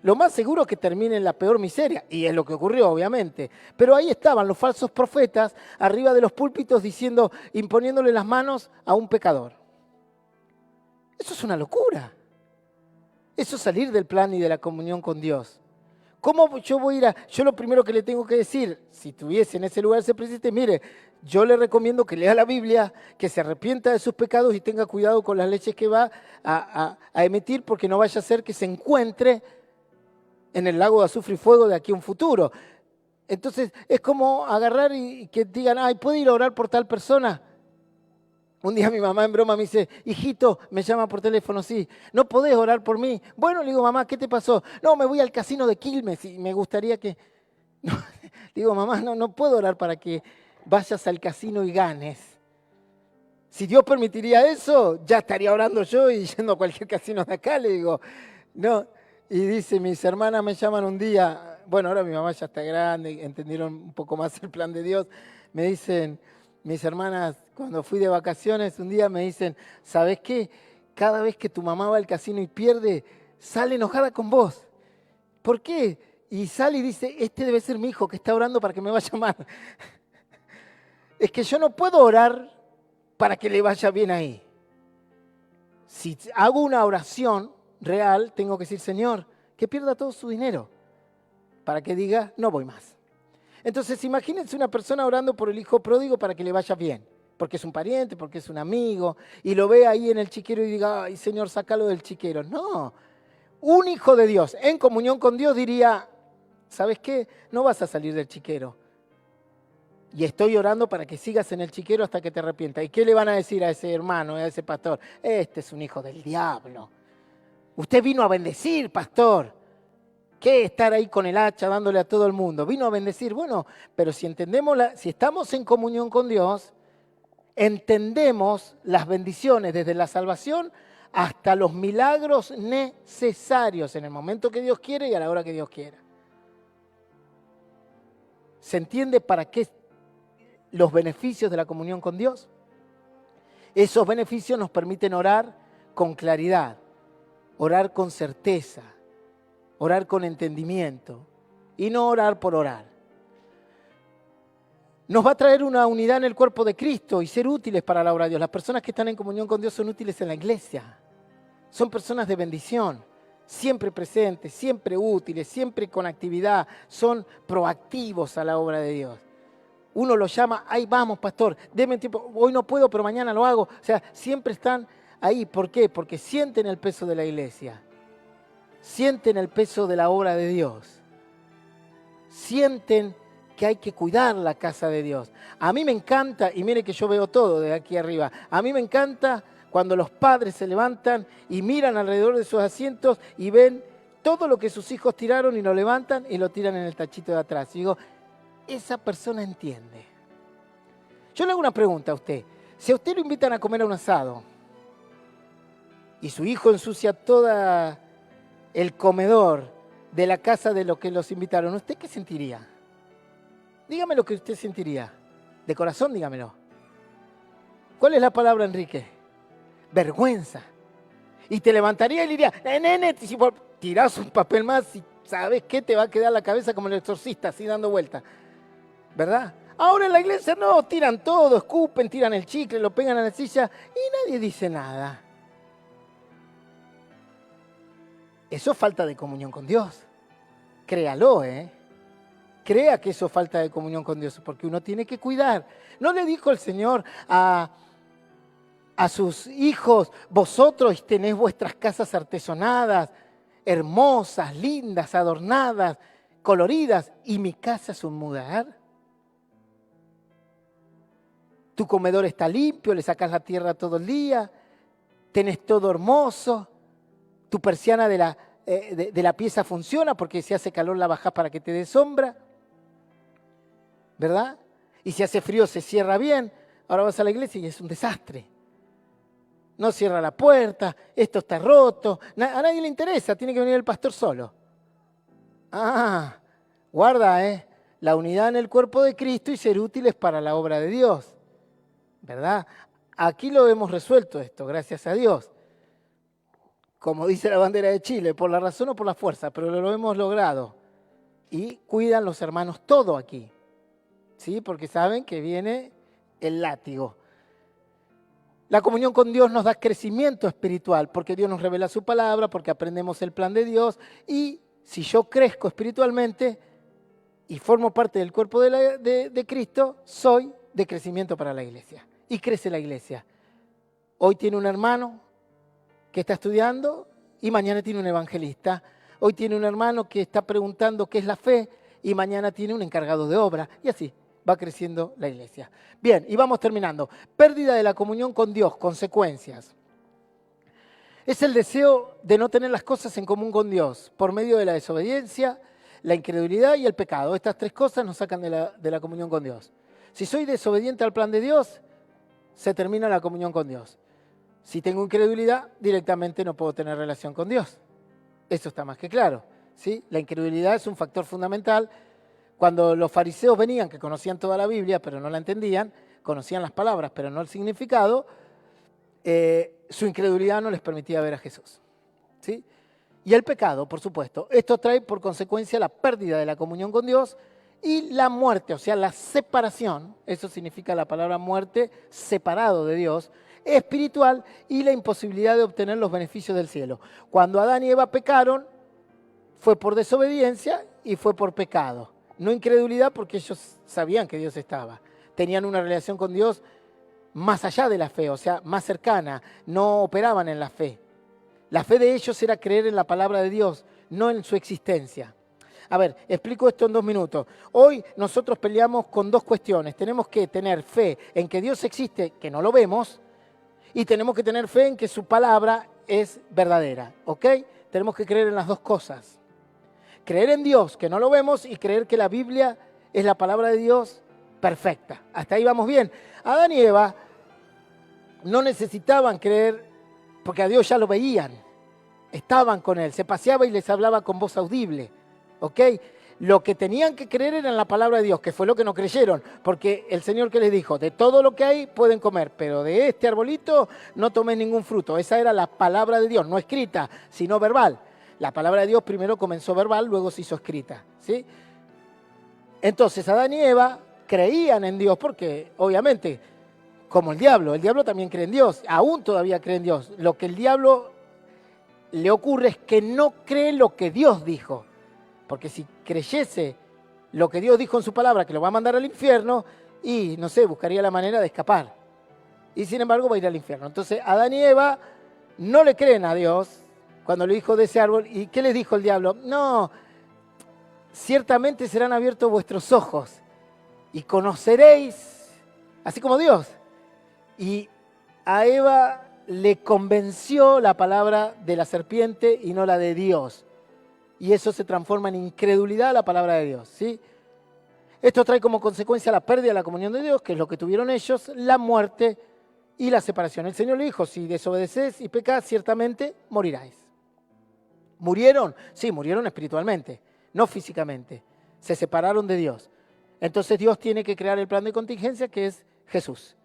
Lo más seguro es que termine en la peor miseria. Y es lo que ocurrió, obviamente. Pero ahí estaban los falsos profetas arriba de los púlpitos diciendo, imponiéndole las manos a un pecador. Eso es una locura. Eso es salir del plan y de la comunión con Dios. ¿Cómo yo voy a ir a...? Yo lo primero que le tengo que decir, si tuviese en ese lugar ese presidente, mire, yo le recomiendo que lea la Biblia, que se arrepienta de sus pecados y tenga cuidado con las leyes que va a emitir, porque no vaya a ser que se encuentre en el lago de azufre y fuego de aquí a un futuro. Entonces, es como agarrar y que digan, ay, ¿puedo ir a orar por tal persona? Un día mi mamá en broma me dice, hijito, me llama por teléfono, sí, ¿no podés orar por mí? Bueno, le digo, mamá, ¿qué te pasó? No, me voy al casino de Quilmes y me gustaría que... No, Digo, mamá, no puedo orar para que vayas al casino y ganes. Si Dios permitiría eso, ya estaría orando yo y yendo a cualquier casino de acá, le digo. No. Y dice, mis hermanas me llaman un día, bueno, ahora mi mamá ya está grande, entendieron un poco más el plan de Dios. Me dicen, mis hermanas, cuando fui de vacaciones, un día me dicen, ¿sabes qué? Cada vez que tu mamá va al casino y pierde, sale enojada con vos. ¿Por qué? Y sale y dice, este debe ser mi hijo que está orando para que me vaya mal. Es que yo no puedo orar para que le vaya bien ahí. Si hago una oración real, tengo que decir, Señor, que pierda todo su dinero, para que diga, no voy más. Entonces, imagínense una persona orando por el hijo pródigo para que le vaya bien, porque es un pariente, porque es un amigo, y lo ve ahí en el chiquero y diga, ay, Señor, sácalo del chiquero. No, un hijo de Dios en comunión con Dios diría, ¿sabes qué? No vas a salir del chiquero. Y estoy orando para que sigas en el chiquero hasta que te arrepientas. ¿Y qué le van a decir a ese hermano, a ese pastor? Este es un hijo del diablo. Usted vino a bendecir, pastor. ¿Qué estar ahí con el hacha dándole a todo el mundo? Vino a bendecir. Bueno, pero si entendemos, si estamos en comunión con Dios, entendemos las bendiciones desde la salvación hasta los milagros necesarios en el momento que Dios quiere y a la hora que Dios quiera. ¿Se entiende para qué los beneficios de la comunión con Dios? Esos beneficios nos permiten orar con claridad, orar con certeza, orar con entendimiento y no orar por orar. Nos va a traer una unidad en el cuerpo de Cristo y ser útiles para la obra de Dios. Las personas que están en comunión con Dios son útiles en la iglesia. Son personas de bendición, siempre presentes, siempre útiles, siempre con actividad. Son proactivos a la obra de Dios. Uno los llama, ahí vamos, pastor, deme tiempo, hoy no puedo, pero mañana lo hago. O sea, siempre están ahí. ¿Por qué? Porque sienten el peso de la iglesia. Sienten el peso de la obra de Dios. Sienten que hay que cuidar la casa de Dios. A mí me encanta, y mire que yo veo todo de aquí arriba, a mí me encanta cuando los padres se levantan y miran alrededor de sus asientos y ven todo lo que sus hijos tiraron y lo levantan y lo tiran en el tachito de atrás. Y digo, esa persona entiende. Yo le hago una pregunta a usted. Si a usted lo invitan a comer a un asado y su hijo ensucia toda el comedor de la casa de los que los invitaron, ¿usted qué sentiría? Dígame lo que usted sentiría. De corazón, dígamelo. ¿Cuál es la palabra, Enrique? Vergüenza. Y te levantaría y le diría, nene, si tirás un papel más y ¿sabes qué? Te va a quedar la cabeza como el exorcista, así dando vueltas. ¿Verdad? Ahora en la iglesia no, tiran todo, escupen, tiran el chicle, lo pegan a la silla y nadie dice nada. Eso es falta de comunión con Dios. Créalo, Crea que eso es falta de comunión con Dios, porque uno tiene que cuidar. ¿No le dijo el Señor a sus hijos, vosotros tenéis vuestras casas artesonadas, hermosas, lindas, adornadas, coloridas, y mi casa es un muladar? Tu comedor está limpio, le sacas la tierra todo el día, tenés todo hermoso, tu persiana de la pieza funciona porque si hace calor la bajás para que te dé sombra, ¿verdad? Y si hace frío se cierra bien. Ahora vas a la iglesia y es un desastre. No cierra la puerta, esto está roto, a nadie le interesa, tiene que venir el pastor solo. Ah, guarda, la unidad en el cuerpo de Cristo y ser útiles para la obra de Dios, ¿verdad? Aquí lo hemos resuelto esto, gracias a Dios. Como dice la bandera de Chile, por la razón o por la fuerza, pero lo hemos logrado. Y cuidan los hermanos todo aquí, ¿sí? Porque saben que viene el látigo. La comunión con Dios nos da crecimiento espiritual, porque Dios nos revela su palabra, porque aprendemos el plan de Dios, y si yo crezco espiritualmente y formo parte del cuerpo de Cristo, soy de crecimiento para la iglesia. Y crece la iglesia. Hoy tiene un hermano que está estudiando y mañana tiene un evangelista. Hoy tiene un hermano que está preguntando qué es la fe y mañana tiene un encargado de obra. Y así va creciendo la iglesia. Bien, y vamos terminando. Pérdida de la comunión con Dios, consecuencias. Es el deseo de no tener las cosas en común con Dios por medio de la desobediencia, la incredulidad y el pecado. Estas tres cosas nos sacan de la comunión con Dios. Si soy desobediente al plan de Dios, se termina la comunión con Dios. Si tengo incredulidad, directamente no puedo tener relación con Dios. Eso está más que claro, ¿sí? La incredulidad es un factor fundamental. Cuando los fariseos venían, que conocían toda la Biblia, pero no la entendían, conocían las palabras, pero no el significado, su incredulidad no les permitía ver a Jesús, ¿sí? Y el pecado, por supuesto. Esto trae por consecuencia la pérdida de la comunión con Dios y la muerte, o sea, la separación. Eso significa la palabra muerte, separado de Dios, espiritual, y la imposibilidad de obtener los beneficios del cielo. Cuando Adán y Eva pecaron, fue por desobediencia y fue por pecado. No incredulidad, porque ellos sabían que Dios estaba. Tenían una relación con Dios más allá de la fe, o sea, más cercana. No operaban en la fe. La fe de ellos era creer en la palabra de Dios, no en su existencia. A ver, explico esto en 2 minutos. Hoy nosotros peleamos con 2 cuestiones. Tenemos que tener fe en que Dios existe, que no lo vemos, y tenemos que tener fe en que su palabra es verdadera, ¿ok? Tenemos que creer en las 2 cosas. Creer en Dios, que no lo vemos, y creer que la Biblia es la palabra de Dios perfecta. Hasta ahí vamos bien. Adán y Eva no necesitaban creer porque a Dios ya lo veían. Estaban con Él, se paseaba y les hablaba con voz audible, ¿ok? Lo que tenían que creer era en la palabra de Dios, que fue lo que no creyeron, porque el Señor que les dijo, de todo lo que hay pueden comer, pero de este arbolito no tomen ningún fruto. Esa era la palabra de Dios, no escrita, sino verbal. La palabra de Dios primero comenzó verbal, luego se hizo escrita, ¿sí? Entonces Adán y Eva creían en Dios, porque obviamente, como el diablo también cree en Dios, aún todavía cree en Dios. Lo que el diablo le ocurre es que no cree lo que Dios dijo. Porque si creyese lo que Dios dijo en su palabra, que lo va a mandar al infierno, y no sé, buscaría la manera de escapar. Y sin embargo va a ir al infierno. Entonces Adán y Eva no le creen a Dios cuando le dijo de ese árbol. ¿Y qué les dijo el diablo? No, ciertamente serán abiertos vuestros ojos y conoceréis, así como Dios. Y a Eva le convenció la palabra de la serpiente y no la de Dios. Y eso se transforma en incredulidad a la palabra de Dios, ¿sí? Esto trae como consecuencia la pérdida de la comunión de Dios, que es lo que tuvieron ellos, la muerte y la separación. El Señor le dijo, si desobedeces y pecas, ciertamente moriráis. ¿Murieron? Sí, murieron espiritualmente, no físicamente. Se separaron de Dios. Entonces Dios tiene que crear el plan de contingencia, que es Jesús.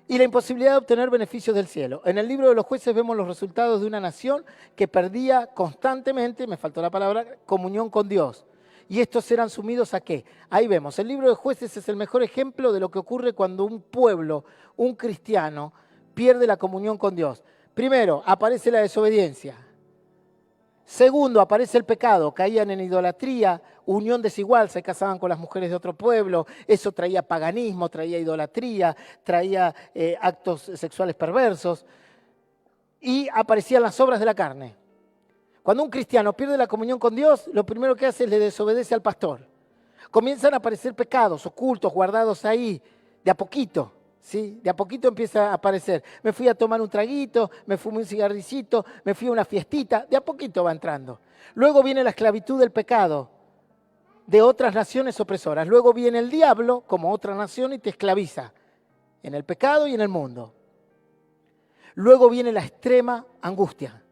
Y la imposibilidad de obtener beneficios del cielo. En el libro de los jueces vemos los resultados de una nación que perdía constantemente, me faltó la palabra, comunión con Dios. ¿Y estos eran sumidos a qué? Ahí vemos, el libro de jueces es el mejor ejemplo de lo que ocurre cuando un pueblo, un cristiano, pierde la comunión con Dios. Primero, aparece la desobediencia. Segundo, aparece el pecado, caían en idolatría, unión desigual, se casaban con las mujeres de otro pueblo, eso traía paganismo, traía idolatría, traía actos sexuales perversos, y aparecían las obras de la carne. Cuando un cristiano pierde la comunión con Dios, lo primero que hace es le desobedece al pastor. Comienzan a aparecer pecados ocultos, guardados ahí, de a poquito. ¿Sí? De a poquito empieza a aparecer. Me fui a tomar un traguito, me fumé un cigarricito, me fui a una fiestita, de a poquito va entrando. Luego viene la esclavitud del pecado de otras naciones opresoras. Luego viene el diablo como otra nación y te esclaviza en el pecado y en el mundo. Luego viene la extrema angustia.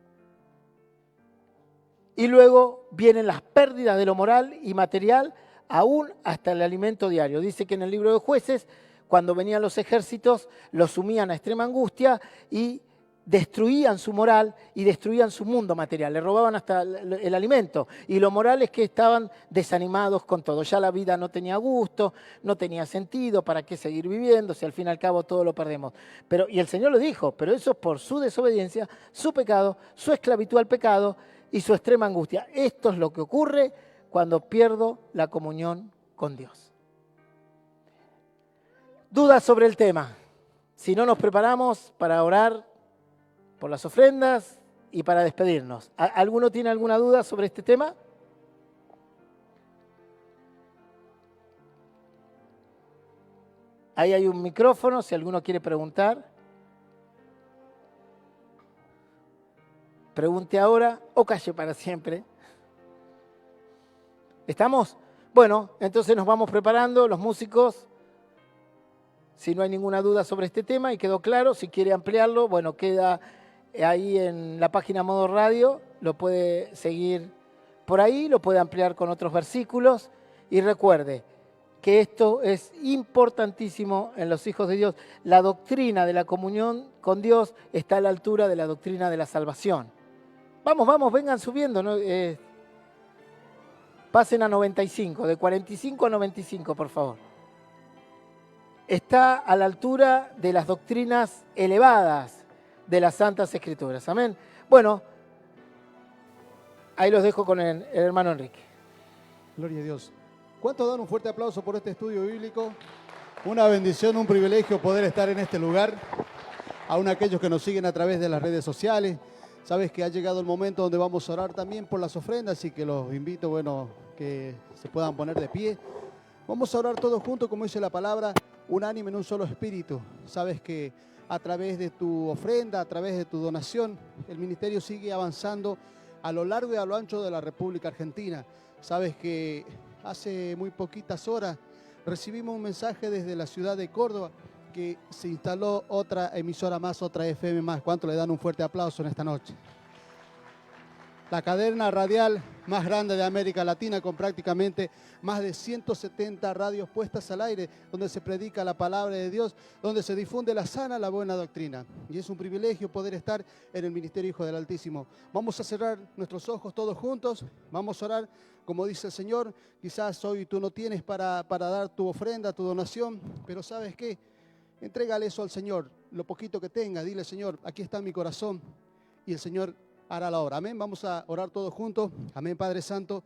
Y luego vienen las pérdidas de lo moral y material, aún hasta el alimento diario. Dice que en el libro de Jueces, cuando venían los ejércitos, los sumían a extrema angustia y destruían su moral y destruían su mundo material. Le robaban hasta el alimento. Y lo moral es que estaban desanimados con todo. Ya la vida no tenía gusto, no tenía sentido, ¿para qué seguir viviendo? Si al fin y al cabo todo lo perdemos. Y el Señor lo dijo, pero eso es por su desobediencia, su pecado, su esclavitud al pecado y su extrema angustia. Esto es lo que ocurre cuando pierdo la comunión con Dios. Dudas sobre el tema. Si no, nos preparamos para orar por las ofrendas y para despedirnos. ¿Alguno tiene alguna duda sobre este tema? Ahí hay un micrófono, si alguno quiere preguntar. Pregunte ahora o calle para siempre. ¿Estamos? Bueno, entonces nos vamos preparando, los músicos, si no hay ninguna duda sobre este tema y quedó claro, si quiere ampliarlo, bueno, queda ahí en la página Modo Radio, lo puede seguir por ahí, lo puede ampliar con otros versículos y recuerde que esto es importantísimo en los hijos de Dios. La doctrina de la comunión con Dios está a la altura de la doctrina de la salvación. Vamos, vengan subiendo, ¿no? Pasen a 95, de 45 a 95, por favor. Está a la altura de las doctrinas elevadas de las Santas Escrituras. Amén. Bueno, ahí los dejo con el hermano Enrique. Gloria a Dios. ¿Cuántos dan un fuerte aplauso por este estudio bíblico? Una bendición, un privilegio poder estar en este lugar. Aún aquellos que nos siguen a través de las redes sociales. Sabes que ha llegado el momento donde vamos a orar también por las ofrendas y que los invito, que se puedan poner de pie. Vamos a orar todos juntos, como dice la palabra, unánime en un solo espíritu. Sabes que a través de tu ofrenda, a través de tu donación, el ministerio sigue avanzando a lo largo y a lo ancho de la República Argentina. Sabes que hace muy poquitas horas recibimos un mensaje desde la ciudad de Córdoba que se instaló otra emisora más, otra FM más. ¿Cuánto le dan un fuerte aplauso en esta noche? La cadena radial más grande de América Latina, con prácticamente más de 170 radios puestas al aire, donde se predica la palabra de Dios, donde se difunde la sana, la buena doctrina. Y es un privilegio poder estar en el Ministerio Hijo del Altísimo. Vamos a cerrar nuestros ojos todos juntos, vamos a orar, como dice el Señor. Quizás hoy tú no tienes para dar tu ofrenda, tu donación, pero ¿sabes qué? Entrégale eso al Señor, lo poquito que tenga. Dile, Señor, aquí está mi corazón, y el Señor hará la obra. Amén. Vamos a orar todos juntos. Amén, Padre Santo.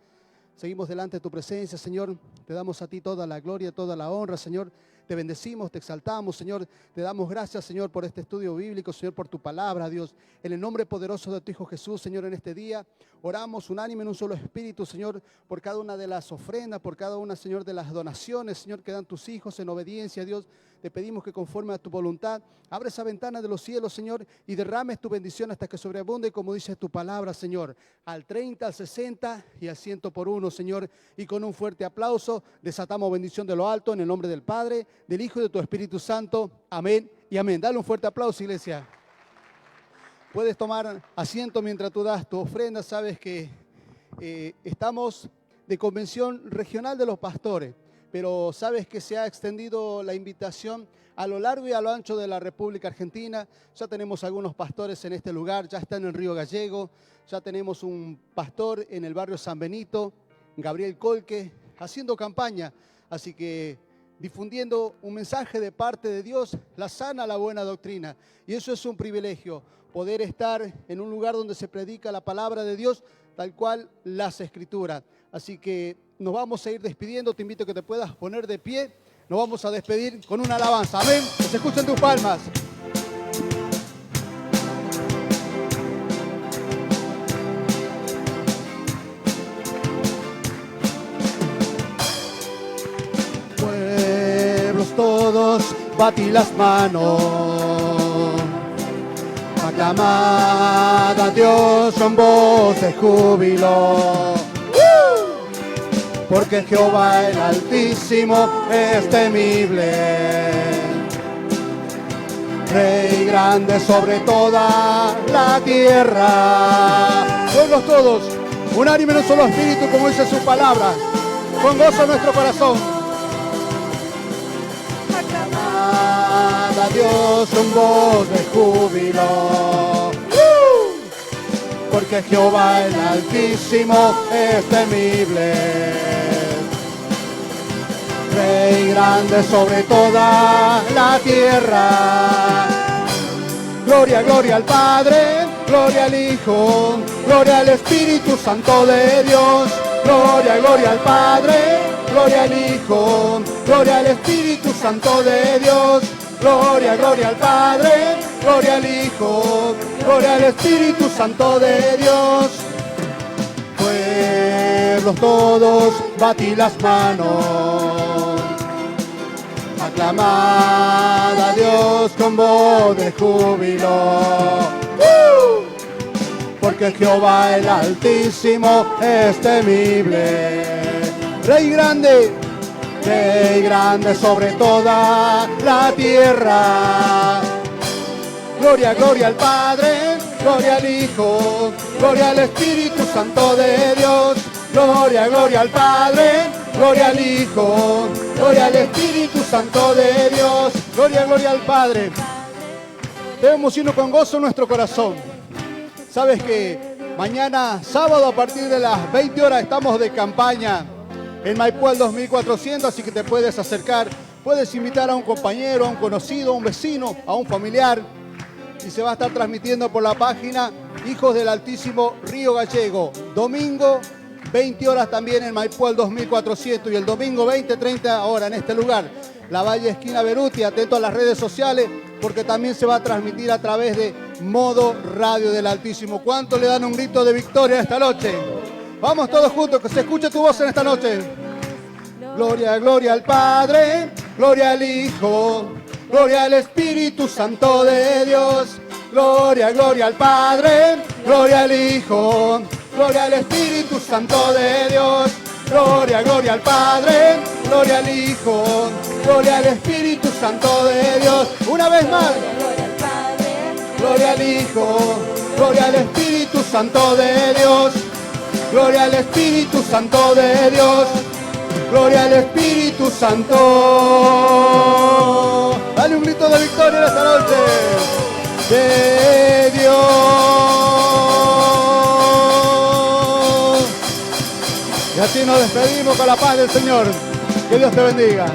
Seguimos delante de tu presencia, Señor. Te damos a ti toda la gloria, toda la honra, Señor. Te bendecimos, te exaltamos, Señor. Te damos gracias, Señor, por este estudio bíblico, Señor, por tu palabra, Dios. En el nombre poderoso de tu Hijo Jesús, Señor, en este día oramos unánime en un solo espíritu, Señor, por cada una de las ofrendas, por cada una, Señor, de las donaciones, Señor, que dan tus hijos en obediencia, Dios. Te pedimos que conforme a tu voluntad, abre esa ventana de los cielos, Señor, y derrames tu bendición hasta que sobreabunde, como dice tu palabra, Señor, al 30, al 60 y al 100 por uno, Señor. Y con un fuerte aplauso desatamos bendición de lo alto en el nombre del Padre, del Hijo y de tu Espíritu Santo. Amén y amén. Dale un fuerte aplauso, iglesia. Puedes tomar asiento mientras tú das tu ofrenda. Sabes que estamos de convención regional de los pastores, pero sabes que se ha extendido la invitación a lo largo y a lo ancho de la República Argentina. Ya tenemos algunos pastores en este lugar, ya están en Río Gallego, ya tenemos un pastor en el barrio San Benito, Gabriel Colque, haciendo campaña. Así que difundiendo un mensaje de parte de Dios, la sana, la buena doctrina. Y eso es un privilegio, poder estar en un lugar donde se predica la palabra de Dios, tal cual las Escrituras. Así que nos vamos a ir despidiendo. Te invito a que te puedas poner de pie. Nos vamos a despedir con una alabanza. Amén. Que se escuchen tus palmas. Pueblos todos, batí las manos. Aclamad a Dios con voz de júbilo. Porque Jehová el Altísimo es temible, Rey grande sobre toda la tierra. Pueblos todos, unánime en un solo espíritu, como dice su palabra, con gozo en nuestro corazón. Aclamad a Dios con voz de júbilo. Porque Jehová el Altísimo es temible, Rey grande sobre toda la tierra. Gloria, gloria al Padre, gloria al Hijo, gloria al Espíritu Santo de Dios. Gloria, gloria al Padre, gloria al Hijo, gloria al Espíritu Santo de Dios. Gloria, gloria al Padre, gloria al Hijo, gloria al Espíritu Santo de Dios. Pueblos todos, batí las manos. Aclamad a Dios con voz de júbilo. Porque Jehová el Altísimo es temible, Rey grande sobre toda la tierra. Gloria, gloria al Padre, gloria al Hijo, gloria al Espíritu Santo de Dios. Gloria, gloria al Padre, gloria al Hijo, gloria al Espíritu Santo de Dios. Gloria, gloria al Padre. Debemos irnos con gozo en nuestro corazón. Sabes que mañana, sábado, a partir de las 20 horas, estamos de campaña en Maipú al 2400, así que te puedes acercar. Puedes invitar a un compañero, a un conocido, a un vecino, a un familiar. Y se va a estar transmitiendo por la página Hijos del Altísimo Río Gallego. Domingo, 20 horas también en Maipú al 2400 y el domingo 20-30 horas en este lugar, la Valle Esquina Beruti. Atento a las redes sociales porque también se va a transmitir a través de Modo Radio del Altísimo. ¿Cuánto le dan un grito de victoria esta noche? Vamos todos juntos, que se escuche tu voz en esta noche. Gloria, gloria al Padre, gloria al Hijo, gloria al Espíritu Santo de Dios. Gloria, gloria al Padre, gloria al Hijo, gloria al Espíritu Santo de Dios. Gloria, gloria al Padre, gloria al Hijo, gloria al Espíritu Santo de Dios. Una vez más. Gloria al Hijo, gloria al Espíritu Santo de Dios. Gloria al Espíritu Santo de Dios. Gloria al Espíritu Santo. Dale un grito de victoria en esta noche. De Dios. Y así nos despedimos con la paz del Señor. Que Dios te bendiga.